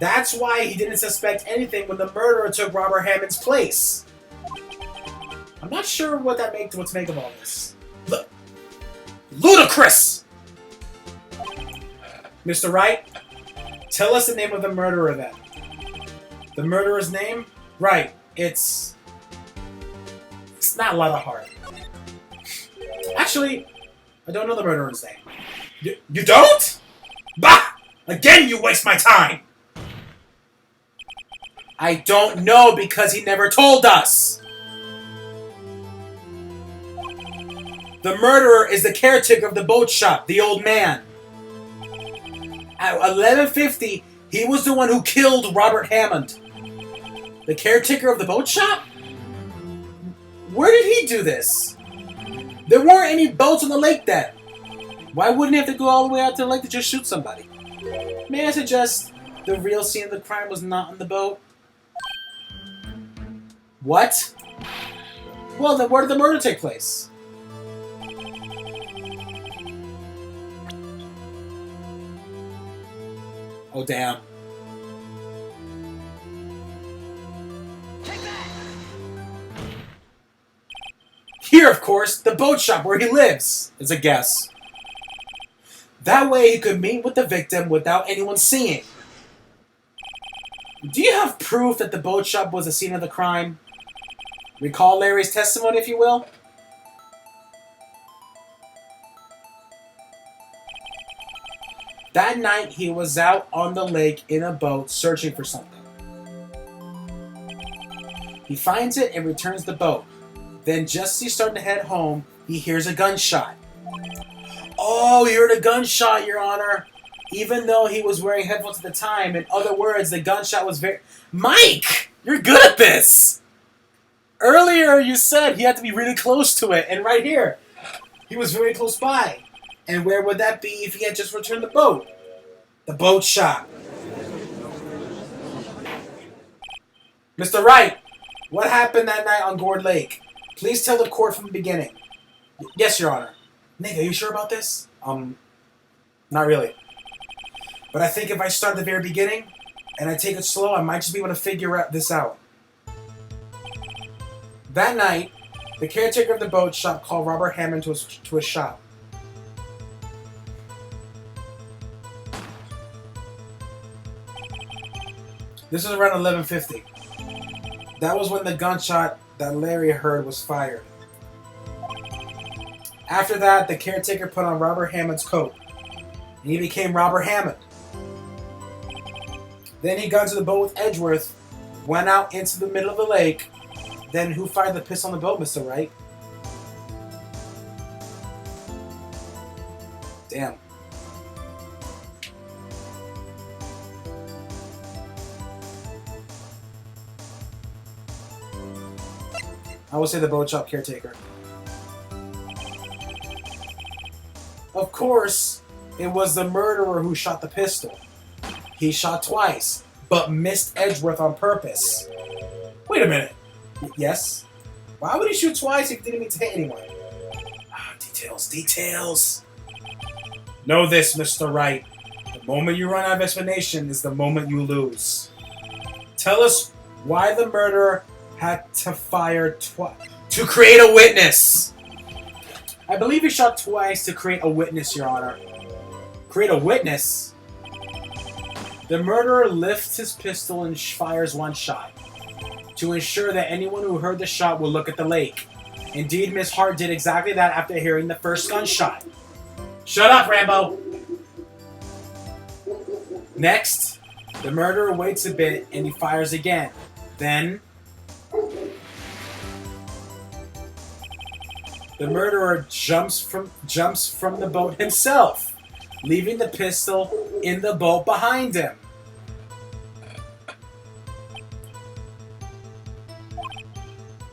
That's why he didn't suspect anything when the murderer took Robert Hammond's place. I'm not sure what to make of all this. Look, ludicrous! Mr. Wright, tell us the name of the murderer then. The murderer's name? Right, it's not a lot of heart. Actually, I don't know the murderer's name. You don't? Bah! Again, you waste my time! I don't know because he never told us! The murderer is the caretaker of the boat shop, the old man. At 11:50, he was the one who killed Robert Hammond. The caretaker of the boat shop? Where did he do this? There weren't any boats on the lake then. Why wouldn't he have to go all the way out to the lake to just shoot somebody? May I suggest the real scene of the crime was not on the boat? What? Well, then where did the murder take place? Oh, damn. Here, of course, the boat shop where he lives, is a guess. That way he could meet with the victim without anyone seeing. Do you have proof that the boat shop was the scene of the crime? Recall Larry's testimony, if you will? That night, he was out on the lake in a boat searching for something. He finds it and returns the boat. Then, just as he's starting to head home, he hears a gunshot. Oh, he heard a gunshot, Your Honor. Even though he was wearing headphones at the time, in other words, the gunshot was very... Mike! You're good at this! Earlier, you said he had to be really close to it, and right here, he was very close by. And where would that be if he had just returned the boat? The boat shop. Mr. Wright, what happened that night on Gourd Lake? Please tell the court from the beginning. Yes, Your Honor. Nick, are you sure about this? Not really. But I think if I start at the very beginning, and I take it slow, I might just be able to figure this out. That night, the caretaker of the boat shop called Robert Hammond to his shop. This was around 11:50. That was when the gunshot that Larry heard was fired. After that, the caretaker put on Robert Hammond's coat, and he became Robert Hammond. Then he got into the boat with Edgeworth, went out into the middle of the lake. Then who fired the pistol on the boat, Mr. Wright? Damn. I will say the boat shop caretaker. Of course, it was the murderer who shot the pistol. He shot twice, but missed Edgeworth on purpose. Wait a minute. Yes? Why would he shoot twice if he didn't mean to hit anyone? Details. Know this, Mr. Wright. The moment you run out of explanation is the moment you lose. Tell us why the murderer had to fire twice. To create a witness! I believe he shot twice to create a witness, Your Honor. Create a witness? The murderer lifts his pistol and fires one shot, to ensure that anyone who heard the shot will look at the lake. Indeed, Miss Hart did exactly that after hearing the first gunshot. Shut up, Rambo! Next, the murderer waits a bit and he fires again. Then, the murderer jumps from the boat himself, leaving the pistol in the boat behind him.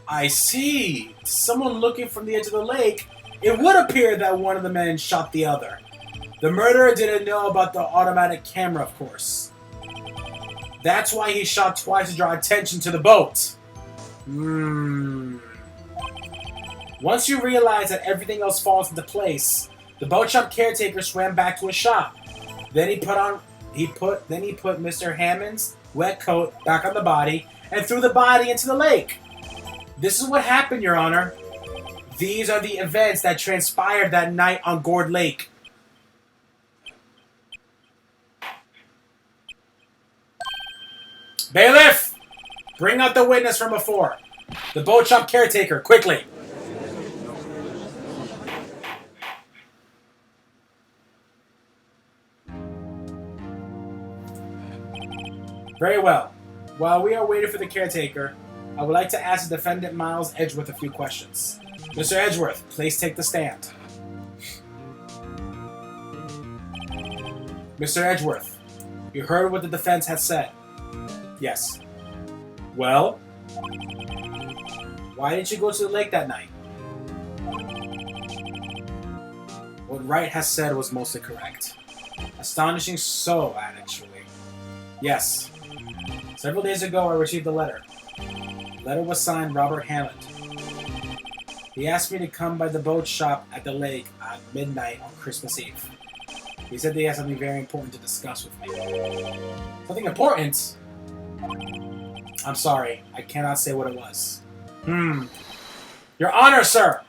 I see. To someone looking from the edge of the lake, it would appear that one of the men shot the other. The murderer didn't know about the automatic camera, of course. That's why he shot twice to draw attention to the boat. Once you realize that everything else falls into place, the boat shop caretaker swam back to his shop. Then he put Mr. Hammond's wet coat back on the body and threw the body into the lake. This is what happened, Your Honor. These are the events that transpired that night on Gourd Lake. Bailiff! Bring out the witness from before. The boat shop caretaker, quickly. Very well. While we are waiting for the caretaker, I would like to ask the defendant Miles Edgeworth a few questions. Mr. Edgeworth, please take the stand. Mr. Edgeworth, you heard what the defense has said. Yes. Well? Why didn't you go to the lake that night? What Wright has said was mostly correct. Astonishing so, actually. Yes. Several days ago, I received a letter. The letter was signed Robert Hammond. He asked me to come by the boat shop at the lake at midnight on Christmas Eve. He said he had something very important to discuss with me. Something important? I'm sorry, I cannot say what it was. Your Honor, sir!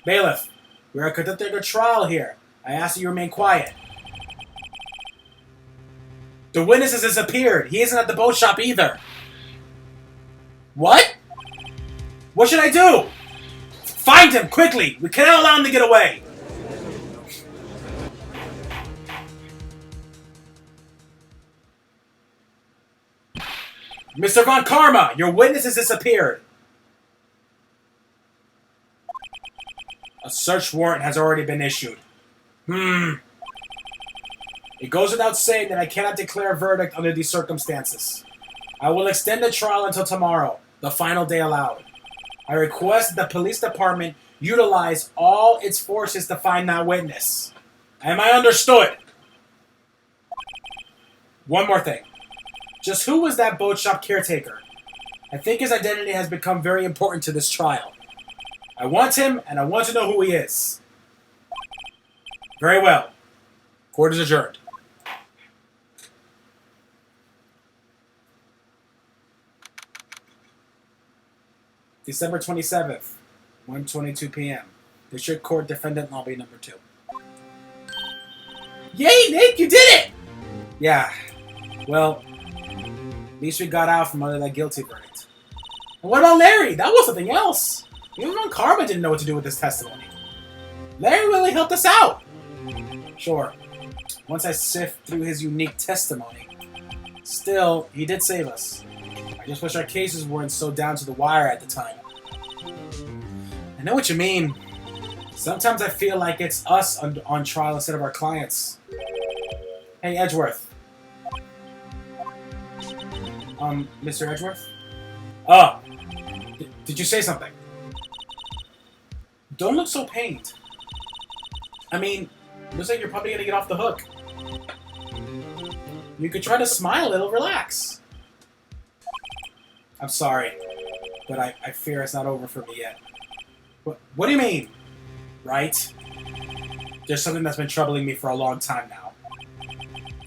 Bailiff, we are conducting a trial here. I ask that you remain quiet. The witness has disappeared. He isn't at the boat shop either. What? What should I do? Find him, quickly! We cannot allow him to get away! Mr. Von Karma, your witness has disappeared. A search warrant has already been issued. It goes without saying that I cannot declare a verdict under these circumstances. I will extend the trial until tomorrow, the final day allowed. I request that the police department utilize all its forces to find that witness. Am I understood? One more thing. Just who was that boat shop caretaker? I think his identity has become very important to this trial. I want him, and I want to know who he is. Very well. Court is adjourned. December 27th, 1:22 p.m. District Court Defendant Lobby number 2. Yay, Nick, you did it! Yeah. Well, at least we got out from under that guilty verdict. And what about Larry? That was something else. Even Karma didn't know what to do with this testimony. Larry really helped us out. Sure. Once I sift through his unique testimony. Still, he did save us. I just wish our cases weren't so down to the wire at the time. I know what you mean. Sometimes I feel like it's us on trial instead of our clients. Hey, Edgeworth. Mr. Edgeworth? Oh, did you say something? Don't look so pained. I mean, looks like you're probably gonna get off the hook. You could try to smile a little, relax. I'm sorry, but I fear it's not over for me yet. What do you mean? Right? There's something that's been troubling me for a long time now.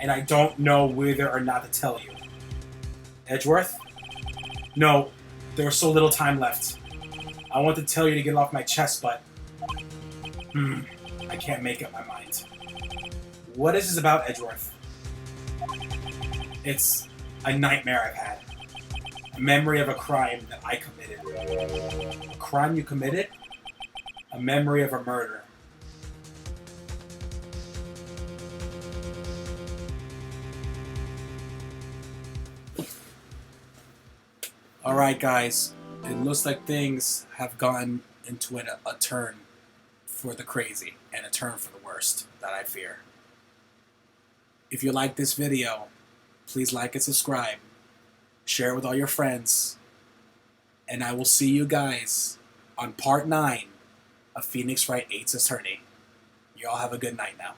And I don't know whether or not to tell you. Edgeworth? No, there was so little time left. I want to tell you to get it off my chest, but... I can't make up my mind. What is this about, Edgeworth? It's a nightmare I've had. A memory of a crime that I committed. A crime you committed? A memory of a murder. Alright guys, it looks like things have gone into a turn for the crazy and a turn for the worst that I fear. If you like this video, please like and subscribe. Share it with all your friends. And I will see you guys on part 9 of Phoenix Wright 8's Attorney. You all have a good night now.